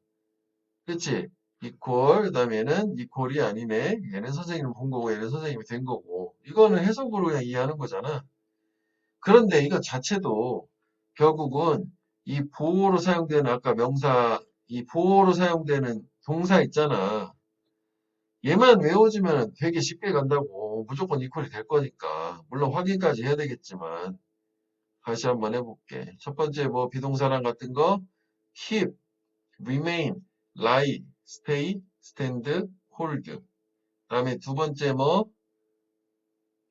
그치? 이퀄, 그 다음에 얘는 이퀄이 아니네. 얘는 선생님을 본 거고 얘는 선생님이 된 거고. 이거는 해석으로 그냥 이해하는 거잖아. 그런데 이거 자체도 결국은 이 보호로 사용되는 아까 명사, 이 보호로 사용되는 동사 있잖아. 얘만 외워주면 되게 쉽게 간다고. 무조건 이퀄이 될 거니까. 물론 확인까지 해야 되겠지만. 다시 한번 해볼게. 첫 번째 뭐 비동사랑 같은 거 keep, remain, lie, stay, stand, hold. 다음에 두 번째 뭐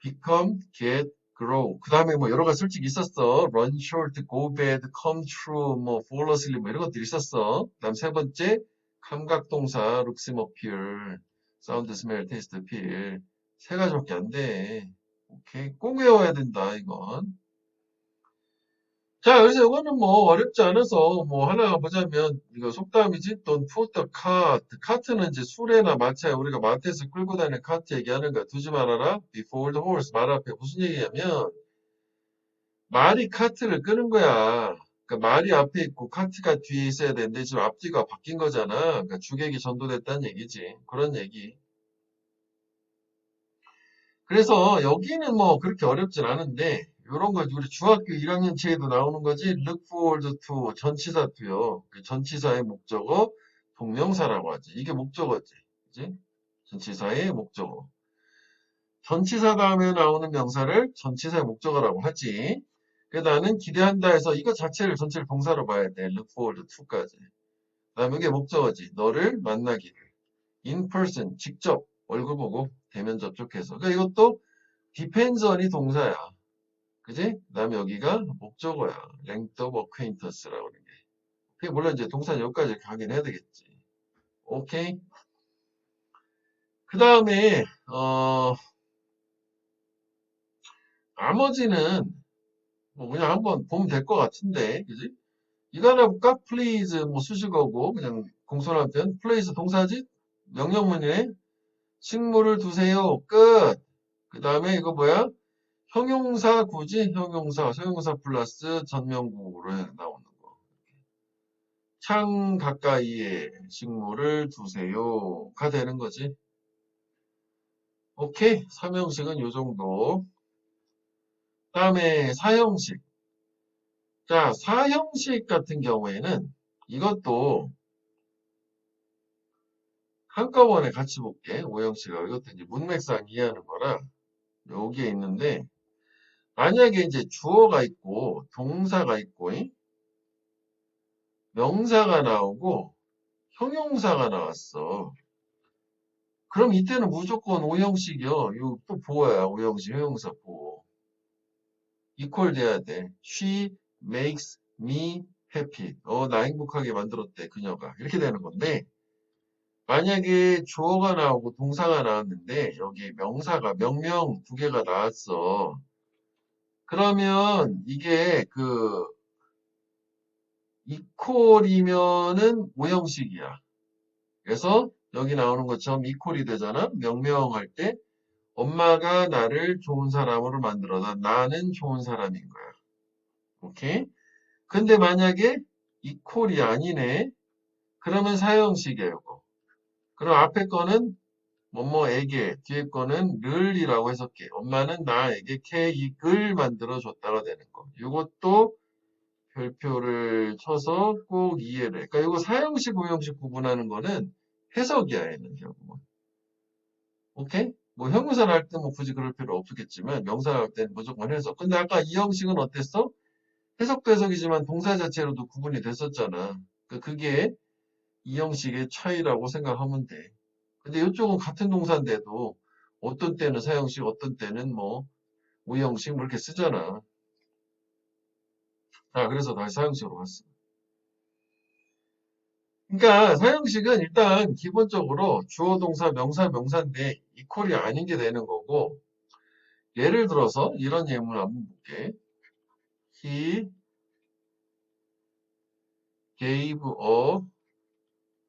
become, get, grow. 그 다음에 뭐 여러 가지 솔직히 있었어. run short, go bad, come true, 뭐 fall asleep 뭐 이런 것들이 있었어. 그 다음 세 번째 감각동사 look, seem, appear, sound, smell, taste, feel. 세 가지밖에 안 돼. 오케이. 꼭 외워야 된다 이건. 자, 그래서 이거는 뭐 어렵지 않아서 뭐 하나 보자면 이거 속담이지. Don't put the cart. 카트는 이제 수레나 마차에 우리가 마트에서 끌고 다니는 카트 얘기하는 거야. 두지 말아라. Before the horse. 말 앞에 무슨 얘기냐면 말이 카트를 끄는 거야. 그러니까 말이 앞에 있고 카트가 뒤에 있어야 되는데 지금 앞뒤가 바뀐 거잖아. 그러니까 주객이 전도됐다는 얘기지. 그런 얘기. 그래서 여기는 뭐 그렇게 어렵진 않은데 이런 거 우리 중학교 1학년 책에도 나오는 거지. look forward to 전치사 to요. 그 전치사의 목적어 동명사라고 하지. 이게 목적어지. 그지? 전치사의 목적어. 전치사 다음에 나오는 명사를 전치사의 목적어라고 하지. 그래서 나는 기대한다 해서 이거 자체를 전체를 동사로 봐야 돼. look forward to까지. 그다음에 이게 목적어지. 너를 만나기를. in person 직접 얼굴 보고 대면 접촉해서. 그러니까 이것도 depends on이 동사야. 그지? 그 다음에 여기가 목적어야. length of acquaintance라고 하는 게. 그게 물론 이제 동사는 여기까지 가긴 해야 되겠지. 오케이? 그 다음에, 나머지는 뭐 그냥 한번 보면 될 것 같은데, 그지? 이거 하나 볼까? please 뭐 수식어고, 그냥 공손한 편. place 동사지? 명령문이네. 식물을 두세요. 끝. 그 다음에 이거 뭐야? 형용사 굳이 형용사 플러스 전명구로 나오는 거. 창 가까이에 식물을 두세요가 되는 거지. 오케이. 삼형식은 요 정도. 다음에 사형식. 자, 사형식 같은 경우에는 이것도 한꺼번에 같이 볼게. 오형식하고 이것도 이제 문맥상 이해하는 거라 여기에 있는데 만약에 이제 주어가 있고 동사가 있고 명사가 나오고 형용사가 나왔어. 그럼 이때는 무조건 오형식이요. 이거 또 보어야. 오형식, 형용사 보어. 이퀄 돼야 돼. She makes me happy. 나 행복하게 만들었대, 그녀가. 이렇게 되는 건데, 만약에 주어가 나오고 동사가 나왔는데, 여기 명사가, 명명 두 개가 나왔어. 그러면 이게 이퀄이면은 오형식이야. 그래서 여기 나오는 것처럼 이퀄이 되잖아. 명명할 때 엄마가 나를 좋은 사람으로 만들어다. 나는 좋은 사람인 거야. 오케이? 근데 만약에 이퀄이 아니네. 그러면 사형식이에요. 이거. 그럼 앞에 거는 뭐뭐에게 뒤에 거는 를이라고 해석해. 엄마는 나에게 케이크를 만들어 줬다가 되는 거. 이것도 별표를 쳐서 꼭 이해를 해. 그러니까 이거 사형식, 우형식 구분하는 거는 해석이야, 얘는 결국은. 오케이? 뭐 형용사를 할 때 뭐 굳이 그럴 필요 없겠지만 명사를 할 때는 무조건 해석. 근데 아까 이 형식은 어땠어? 해석도 해석이지만 동사 자체로도 구분이 됐었잖아. 그러니까 그게 이 형식의 차이라고 생각하면 돼. 근데 이쪽은 같은 동사인데도 어떤 때는 사형식, 어떤 때는 뭐 우형식 뭐 이렇게 쓰잖아. 자, 그래서 다시 사형식으로 갔어. 그러니까 사형식은 일단 기본적으로 주어, 동사, 명사, 명사인데 이퀄이 아닌 게 되는 거고 예를 들어서 이런 예문 한번 볼게. He gave a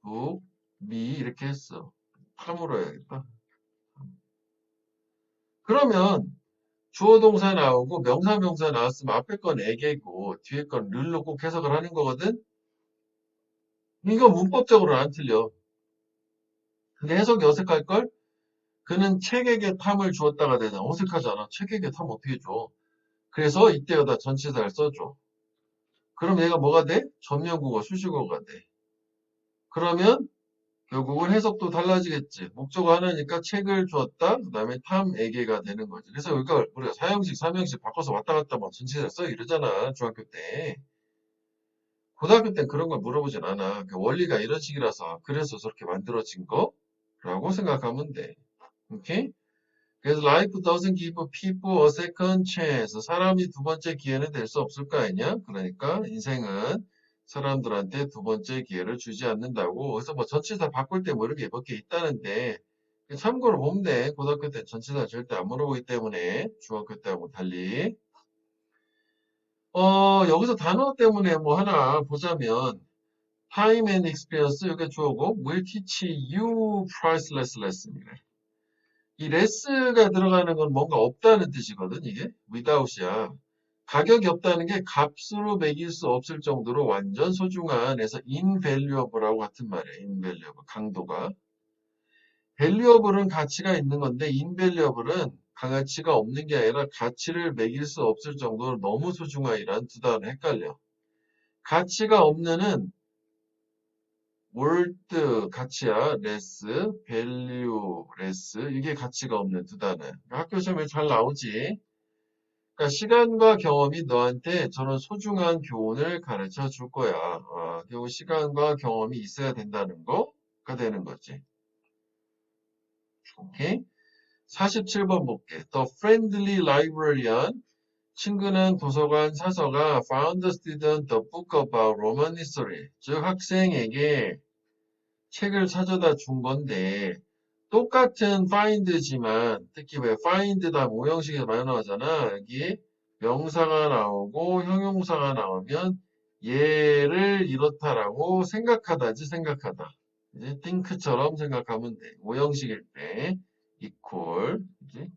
book me 이렇게 했어. 탐으로 해야겠다. 그러면 주어 동사 나오고 명사 명사 나왔으면 앞에 건 에게고 뒤에 건 르로 꼭 해석을 하는 거거든. 이거 문법적으로는 안 틀려. 근데 해석이 어색할걸? 그는 책에게 탐을 주었다가 되잖아. 어색하잖아. 책에게 탐 어떻게 줘? 그래서 이때여다 전치사를 써줘. 그럼 얘가 뭐가 돼? 전면국어, 수식어가 돼. 그러면 결국은 해석도 달라지겠지. 목적어 하나니까 책을 주었다. 그 다음에 탐에게가 되는 거지. 그래서 우리가 사형식, 삼형식 바꿔서 왔다 갔다 막 전치사 써 이러잖아. 중학교 때. 고등학교 땐 그런 걸 물어보진 않아. 그 원리가 이런 식이라서 그래서 저렇게 만들어진 거라고 생각하면 돼. 오케이? 그래서 life doesn't give people a second chance. 사람이 두 번째 기회는 될 수 없을 거 아니냐? 그러니까 인생은 사람들한테 두 번째 기회를 주지 않는다고. 그래서 뭐 전치사 바꿀 때 뭐 이렇게 몇 개 있다는데 참고로 보면 돼. 고등학교 때 전치사 절대 안 물어보기 때문에 중학교 때하고 달리. 여기서 단어 때문에 뭐 하나 보자면 time and experience 이게 주어고 will teach you priceless lesson이래. 이 레스가 들어가는 건 뭔가 없다는 뜻이거든, 이게. without이야. 가격이 없다는 게 값으로 매길 수 없을 정도로 완전 소중한 해서 invaluable하고 같은 말이야. invaluable, 강도가. valuable은 가치가 있는 건데 invaluable은 가치가 없는 게 아니라 가치를 매길 수 없을 정도로 너무 소중한이란 두 단어 헷갈려. 가치가 없는은 worth 가치야, less, value, less 이게 가치가 없는 두 단어. 학교 시험에 잘 나오지. 그러니까 시간과 경험이 너한테 저런 소중한 교훈을 가르쳐 줄 거야. 결국 시간과 경험이 있어야 된다는 거가 되는 거지. 오케이? 47번 볼게. The friendly librarian. 친근한 도서관 사서가 found the student a book about Roman history. 즉 학생에게 책을 찾아다 준 건데 똑같은 find지만 특히 왜 find 다 모형식에서 많이 나오잖아. 여기 명사가 나오고 형용사가 나오면 얘를 이렇다라고 생각하다지 생각하다. 이제 think처럼 생각하면 돼. 모형식일 때 equal. 그지?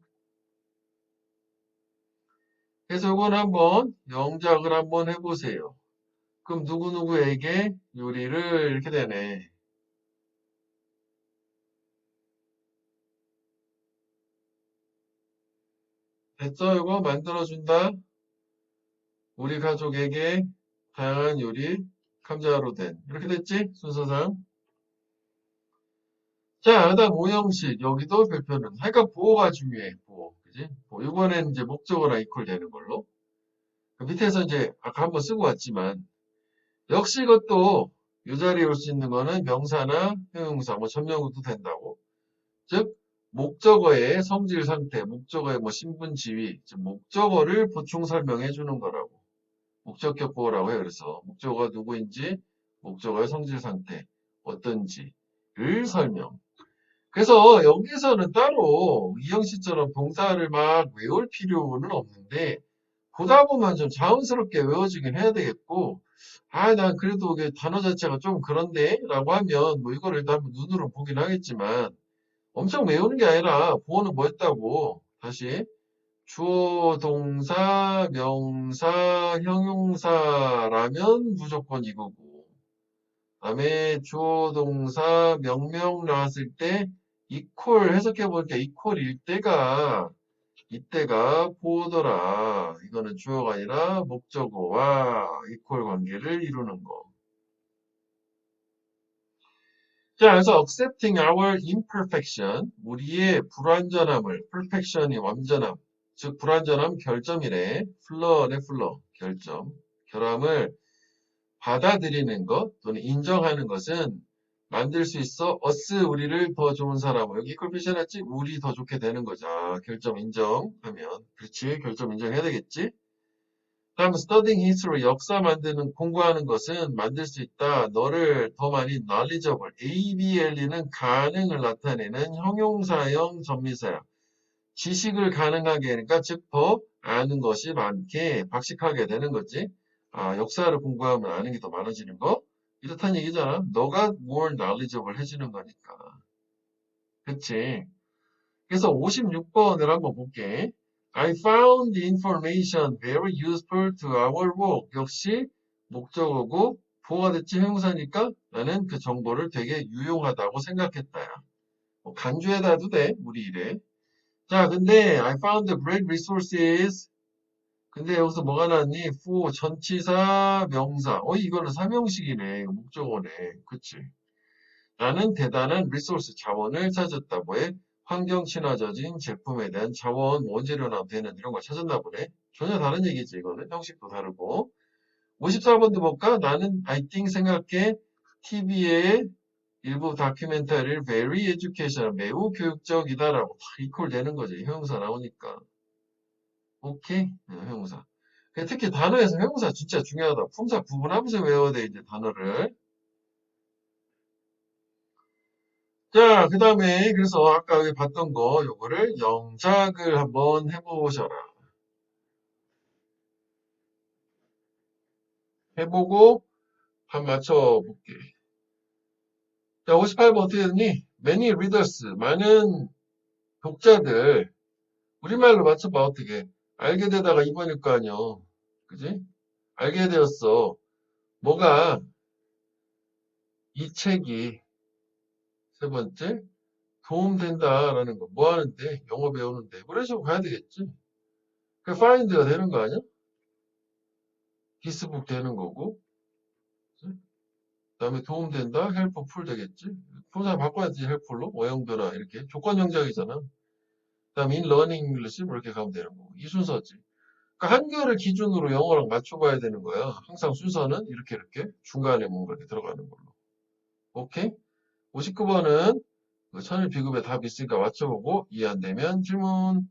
그래서 이건 한번 영작을 한번 해보세요. 그럼 누구누구에게 요리를 이렇게 되네. 됐어? 이거 만들어준다. 우리 가족에게 다양한 요리 감자로 된 이렇게 됐지? 순서상. 자, 그다음 오형식 여기도 별표는 하여간 보호가 중요해. 보호. 그지? 이번에는 이제 목적어랑 이퀄 되는 걸로. 그 밑에서 이제 아까 한번 쓰고 왔지만 역시 이것도 이 자리에 올 수 있는 거는 명사나 형용사, 뭐 전명구도 된다고. 즉 목적어의 성질 상태, 목적어의 뭐 신분 지위, 즉 목적어를 보충 설명해 주는 거라고. 목적격 보호라고 해요. 그래서 목적어가 누구인지, 목적어의 성질 상태, 어떤지를 설명. 그래서 여기서는 따로 이형 씨처럼 동사를 막 외울 필요는 없는데 보다 보면 좀 자연스럽게 외워지긴 해야 되겠고 난 그래도 이게 단어 자체가 좀 그런데 라고 하면 뭐 이거를 일단 한번 눈으로 보긴 하겠지만 엄청 외우는 게 아니라 보호는 뭐였다고 다시 주어, 동사, 명사, 형용사라면 무조건 이거고. 다음에 주어, 동사, 명명 나왔을 때 equal 해석해 보니까 equal일 때가 이때가 보더라. 이거는 주어가 아니라 목적어와 equal 관계를 이루는 거. 자, 그래서 accepting our imperfection, 우리의 불완전함을, perfection이 완전함, 즉 불완전함 결점이래. 플러네 플러, 결점, 결함을 받아들이는 것 또는 인정하는 것은 만들 수 있어 us 우리를 더 좋은 사람으로 여기 equal 표시해놨지 우리 더 좋게 되는 거죠. 아, 결점 인정하면 그렇지 결점 인정해야 되겠지. 다음 studying history 역사 만드는 공부하는 것은 만들 수 있다. 너를 더 많이 knowledgeable ABLE는 가능을 나타내는 형용사형 전미사야. 지식을 가능하게 하니까 즉 더 아는 것이 많게 박식하게 되는 거지. 아, 역사를 공부하면 아는 게 더 많아지는 거? 이렇다는 얘기잖아. 너가 more knowledgeable 해지는 거니까. 그치? 그래서 56번을 한번 볼게. I found the information very useful to our work. 역시 목적어고 보호가 됐지 형용사니까 나는 그 정보를 되게 유용하다고 생각했다. 뭐 간주에다 해도 돼. 우리 일에. 자, 근데 I found great resources. 근데 여기서 뭐가 나왔니? for 전치사 명사. 이거는 삼형식이네. 이거 목적어네. 그치? 나는 대단한 리소스 자원을 찾았다. 뭐에? 환경 친화적인 제품에 대한 자원, 원재료나 되는 이런 걸 찾았나 보네. 전혀 다른 얘기지, 이거는. 형식도 다르고. 54번도 볼까? 나는 I think 생각해 TV의 일부 다큐멘터리를 very educational, 매우 교육적이다라고 다 이퀄 되는 거지. 형용사 나오니까. 오케이? 형용사. 특히 단어에서 형용사 진짜 중요하다. 품사 구분하면서 외워야 돼, 이제 단어를. 자, 그 다음에, 그래서 아까 여기 봤던 거, 요거를 영작을 한번 해보셔라. 해보고, 한번 맞춰볼게. 자, 58번 어떻게 됐니? Many readers, 많은 독자들, 우리말로 맞춰봐, 어떻게. 알게 되다가 2번일 거 아니야. 그지? 알게 되었어. 뭐가, 이 책이, 세 번째, 도움된다라는 거. 뭐 하는데? 영어 배우는데. 그런 식으로 가야 되겠지. 그 find가 되는 거 아니야? 디스북 되는 거고. 그 다음에 도움된다, helpful 되겠지. 동사 바꿔야지, helpful로. 어영변화, 이렇게. 조건 영작이잖아. 그 다음에 in learning English, 이렇게 가면 되는 거고. 이 순서지. 그러니까 한글을 기준으로 영어랑 맞춰봐야 되는 거야. 항상 순서는 이렇게, 중간에 뭔가 이렇게 들어가는 걸로. 오케이? 59번은 천일 비급의 답이 있으니까 맞춰보고 이해 안 되면 질문.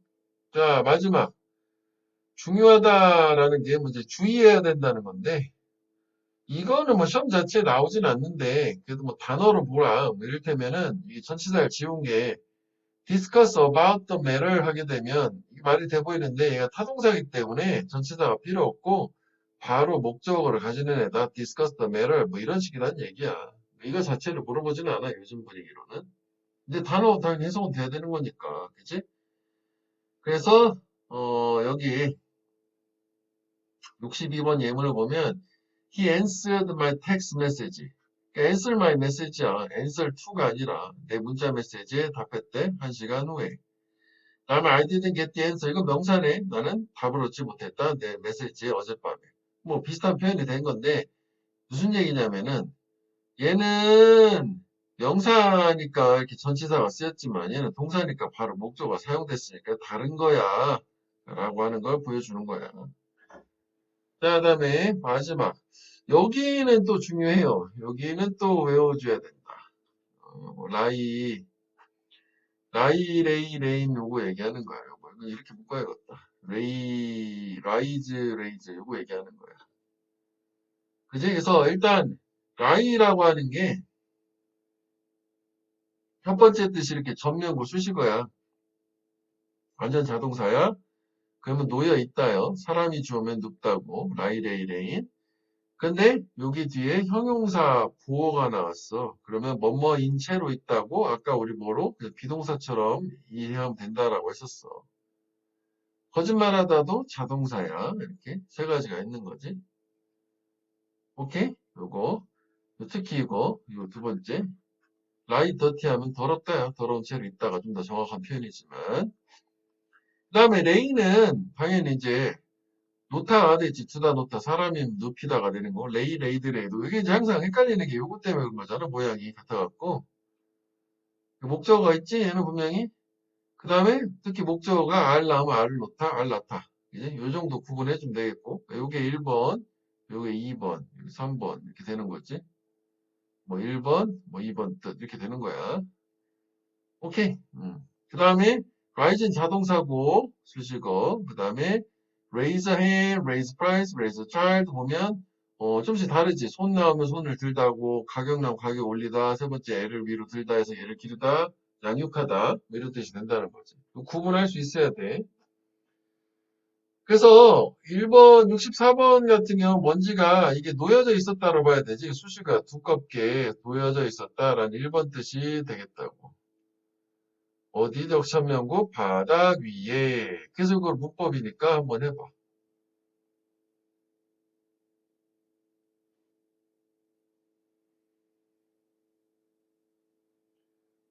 자, 마지막. 중요하다라는 게 문제 주의해야 된다는 건데, 이거는 뭐 시험 자체에 나오진 않는데, 그래도 뭐 단어로 보라. 뭐 이를테면은, 이 전치사를 지운 게, discuss about the matter 하게 되면, 이 말이 돼 보이는데, 얘가 타동사이기 때문에 전치사가 필요 없고, 바로 목적어를 가지는 애다. discuss the matter. 뭐 이런 식이란 얘기야. 이거 자체를 물어보지는 않아, 요즘 분위기로는. 근데 단어 당연히 해석은 돼야 되는 거니까. 그치? 그래서, 여기 62번 예문을 보면, He answered my text message. 그러니까 answer my message야. answer to가 아니라 내 문자 메시지에 답했대. 1시간 후에. 다음에 I didn't get the answer. 이거 명사네. 나는 답을 얻지 못했다. 내 메시지에 어젯밤에. 뭐 비슷한 표현이 된 건데 무슨 얘기냐면은 얘는 명사니까 이렇게 전치사가 쓰였지만 얘는 동사니까 바로 목적어가 사용됐으니까 다른 거야. 라고 하는 걸 보여주는 거야. 자, 그다음에 마지막. 여기는 또 중요해요. 여기는 또 외워줘야 된다. 라이, 레인 요거 얘기하는 거야. 요거 이렇게 묶어야겠다. 라이즈 요거 얘기하는 거야. 그지? 그래서 일단 라이라고 하는 게 첫 번째 뜻이 이렇게 전면구 수식어야. 완전 자동사야. 그러면 놓여 있다요. 사람이 주어면 눕다고. 레인. 근데 여기 뒤에 형용사 보어가 나왔어. 그러면 뭐뭐인 채로 있다고 아까 우리 뭐로 비동사처럼 이해하면 된다라고 했었어. 거짓말하다도 자동사야. 이렇게 세 가지가 있는 거지. 오케이? 요거 특히 이거 두 번째 lie dirty 하면 더럽다요. 더러운 채로 있다가 좀 더 정확한 표현이지만. 그 다음에 lay는 당연히 이제 놓다가 되지, 두다 놓다, 사람이 눕히다가 되는 거. 레이, 레이드, 레이드. 이게 이제 항상 헷갈리는 게 요거 때문에 그런 거잖아. 모양이 같아갖고. 목적어가 있지, 얘는 분명히. 그 다음에 특히 목적어가 알 나오면 알을 놓다, 알 낳다. 이제 요 정도 구분해주면 되겠고. 요게 1번, 요게 2번, 3번 이렇게 되는 거지. 뭐 1번, 뭐 2번 뜻 이렇게 되는 거야. 오케이. 그 다음에 rise는 자동사고 수식어. 그 다음에 raise a hand, raise price, raise a child 보면 좀씩 다르지. 손 나오면 손을 들다고, 가격 나오면 가격 올리다, 세 번째 애를 위로 들다 해서 얘를 기르다, 양육하다 뭐 이런 뜻이 된다는 거지. 구분할 수 있어야 돼. 그래서 1번, 64번 같은 경우 먼지가 이게 놓여져 있었다고 봐야 되지. 수시가 두껍게 놓여져 있었다라는 1번 뜻이 되겠다고. 어디 적천명구 바닥 위에. 그래서 그걸 문법이니까 한번 해봐.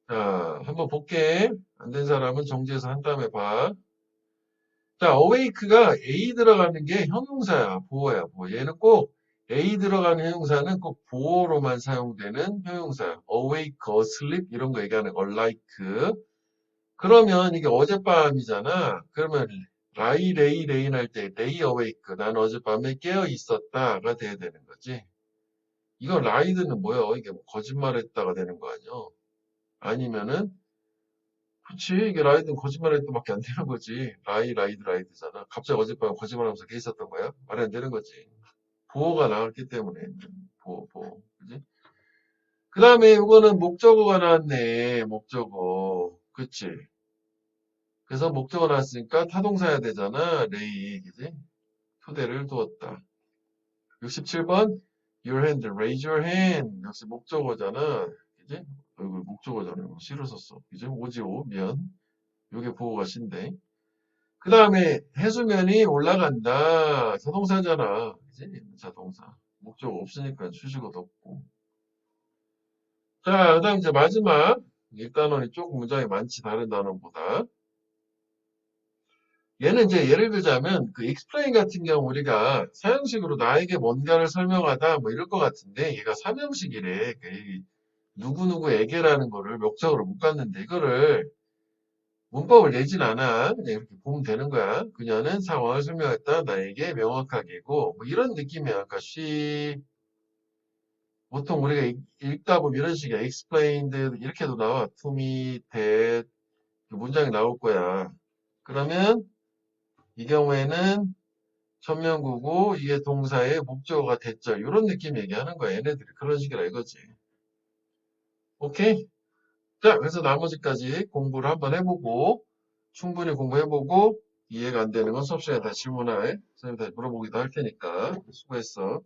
자, 한번 볼게. 안 된 사람은 정지해서 한 다음에 봐. 자, awake가 a 들어가는 게 형용사야. 보호야, 보호. 얘는 꼭 a 들어가는 형용사는 꼭 보호로만 사용되는 형용사야. awake, asleep 이런 거 얘기하는 거. like. 그러면 이게 어젯밤이잖아. 그러면 lie, lay, lay 할 때 lay awake. 난 어젯밤에 깨어 있었다가 돼야 되는 거지. 이거 lie는 뭐야? 이게 뭐 거짓말했다가 되는 거 아니야? 아니면은 그치, 이게 라이드는 거짓말할 때밖에 안 되는 거지. 라이드잖아. 갑자기 어젯밤에 거짓말하면서 깨 있었던 거야? 말이 안 되는 거지. 보호가 나왔기 때문에. 보호. 그지? 그 다음에 이거는 목적어가 나왔네. 목적어. 그치? 그래서 목적어 나왔으니까 타동사야 되잖아. 레이. 그지? 토대를 두었다. 67번. Your hand. Raise your hand. 역시 목적어잖아. 그지? 이거 목적어잖아. 이거 실을 썼어. 그지? 오지오. 미안. 요게 보호가 신데. 그 다음에 해수면이 올라간다. 자동사잖아. 그지? 자동사. 목적 없으니까 수식어도 없고. 자, 그 다음 이제 마지막. 이 단원이 조금 문장이 많지, 다른 단원보다. 얘는 이제 예를 들자면, 그 explain 같은 경우 우리가 사형식으로 나에게 뭔가를 설명하다, 뭐 이럴 것 같은데, 얘가 삼형식이래. 누구누구에게라는 거를 목적으로 묶었는데, 이거를 문법을 내진 않아. 그냥 이렇게 보면 되는 거야. 그녀는 상황을 설명했다. 나에게 명확하게고. 뭐 이런 느낌이야. 그러니까 보통 우리가 읽다 보면 이런 식이야. explained 이렇게도 나와. to me, that 문장이 나올 거야. 그러면 이 경우에는 천명구고 이게 동사의 목적어가 됐죠. 이런 느낌 얘기하는 거야. 얘네들이 그런 식이라 이거지. 오케이? 자, 그래서 나머지까지 공부를 한번 해보고 충분히 공부해보고 이해가 안 되는 건 수업 시간에 다시 질문할 선생님 다시 물어보기도 할 테니까 수고했어.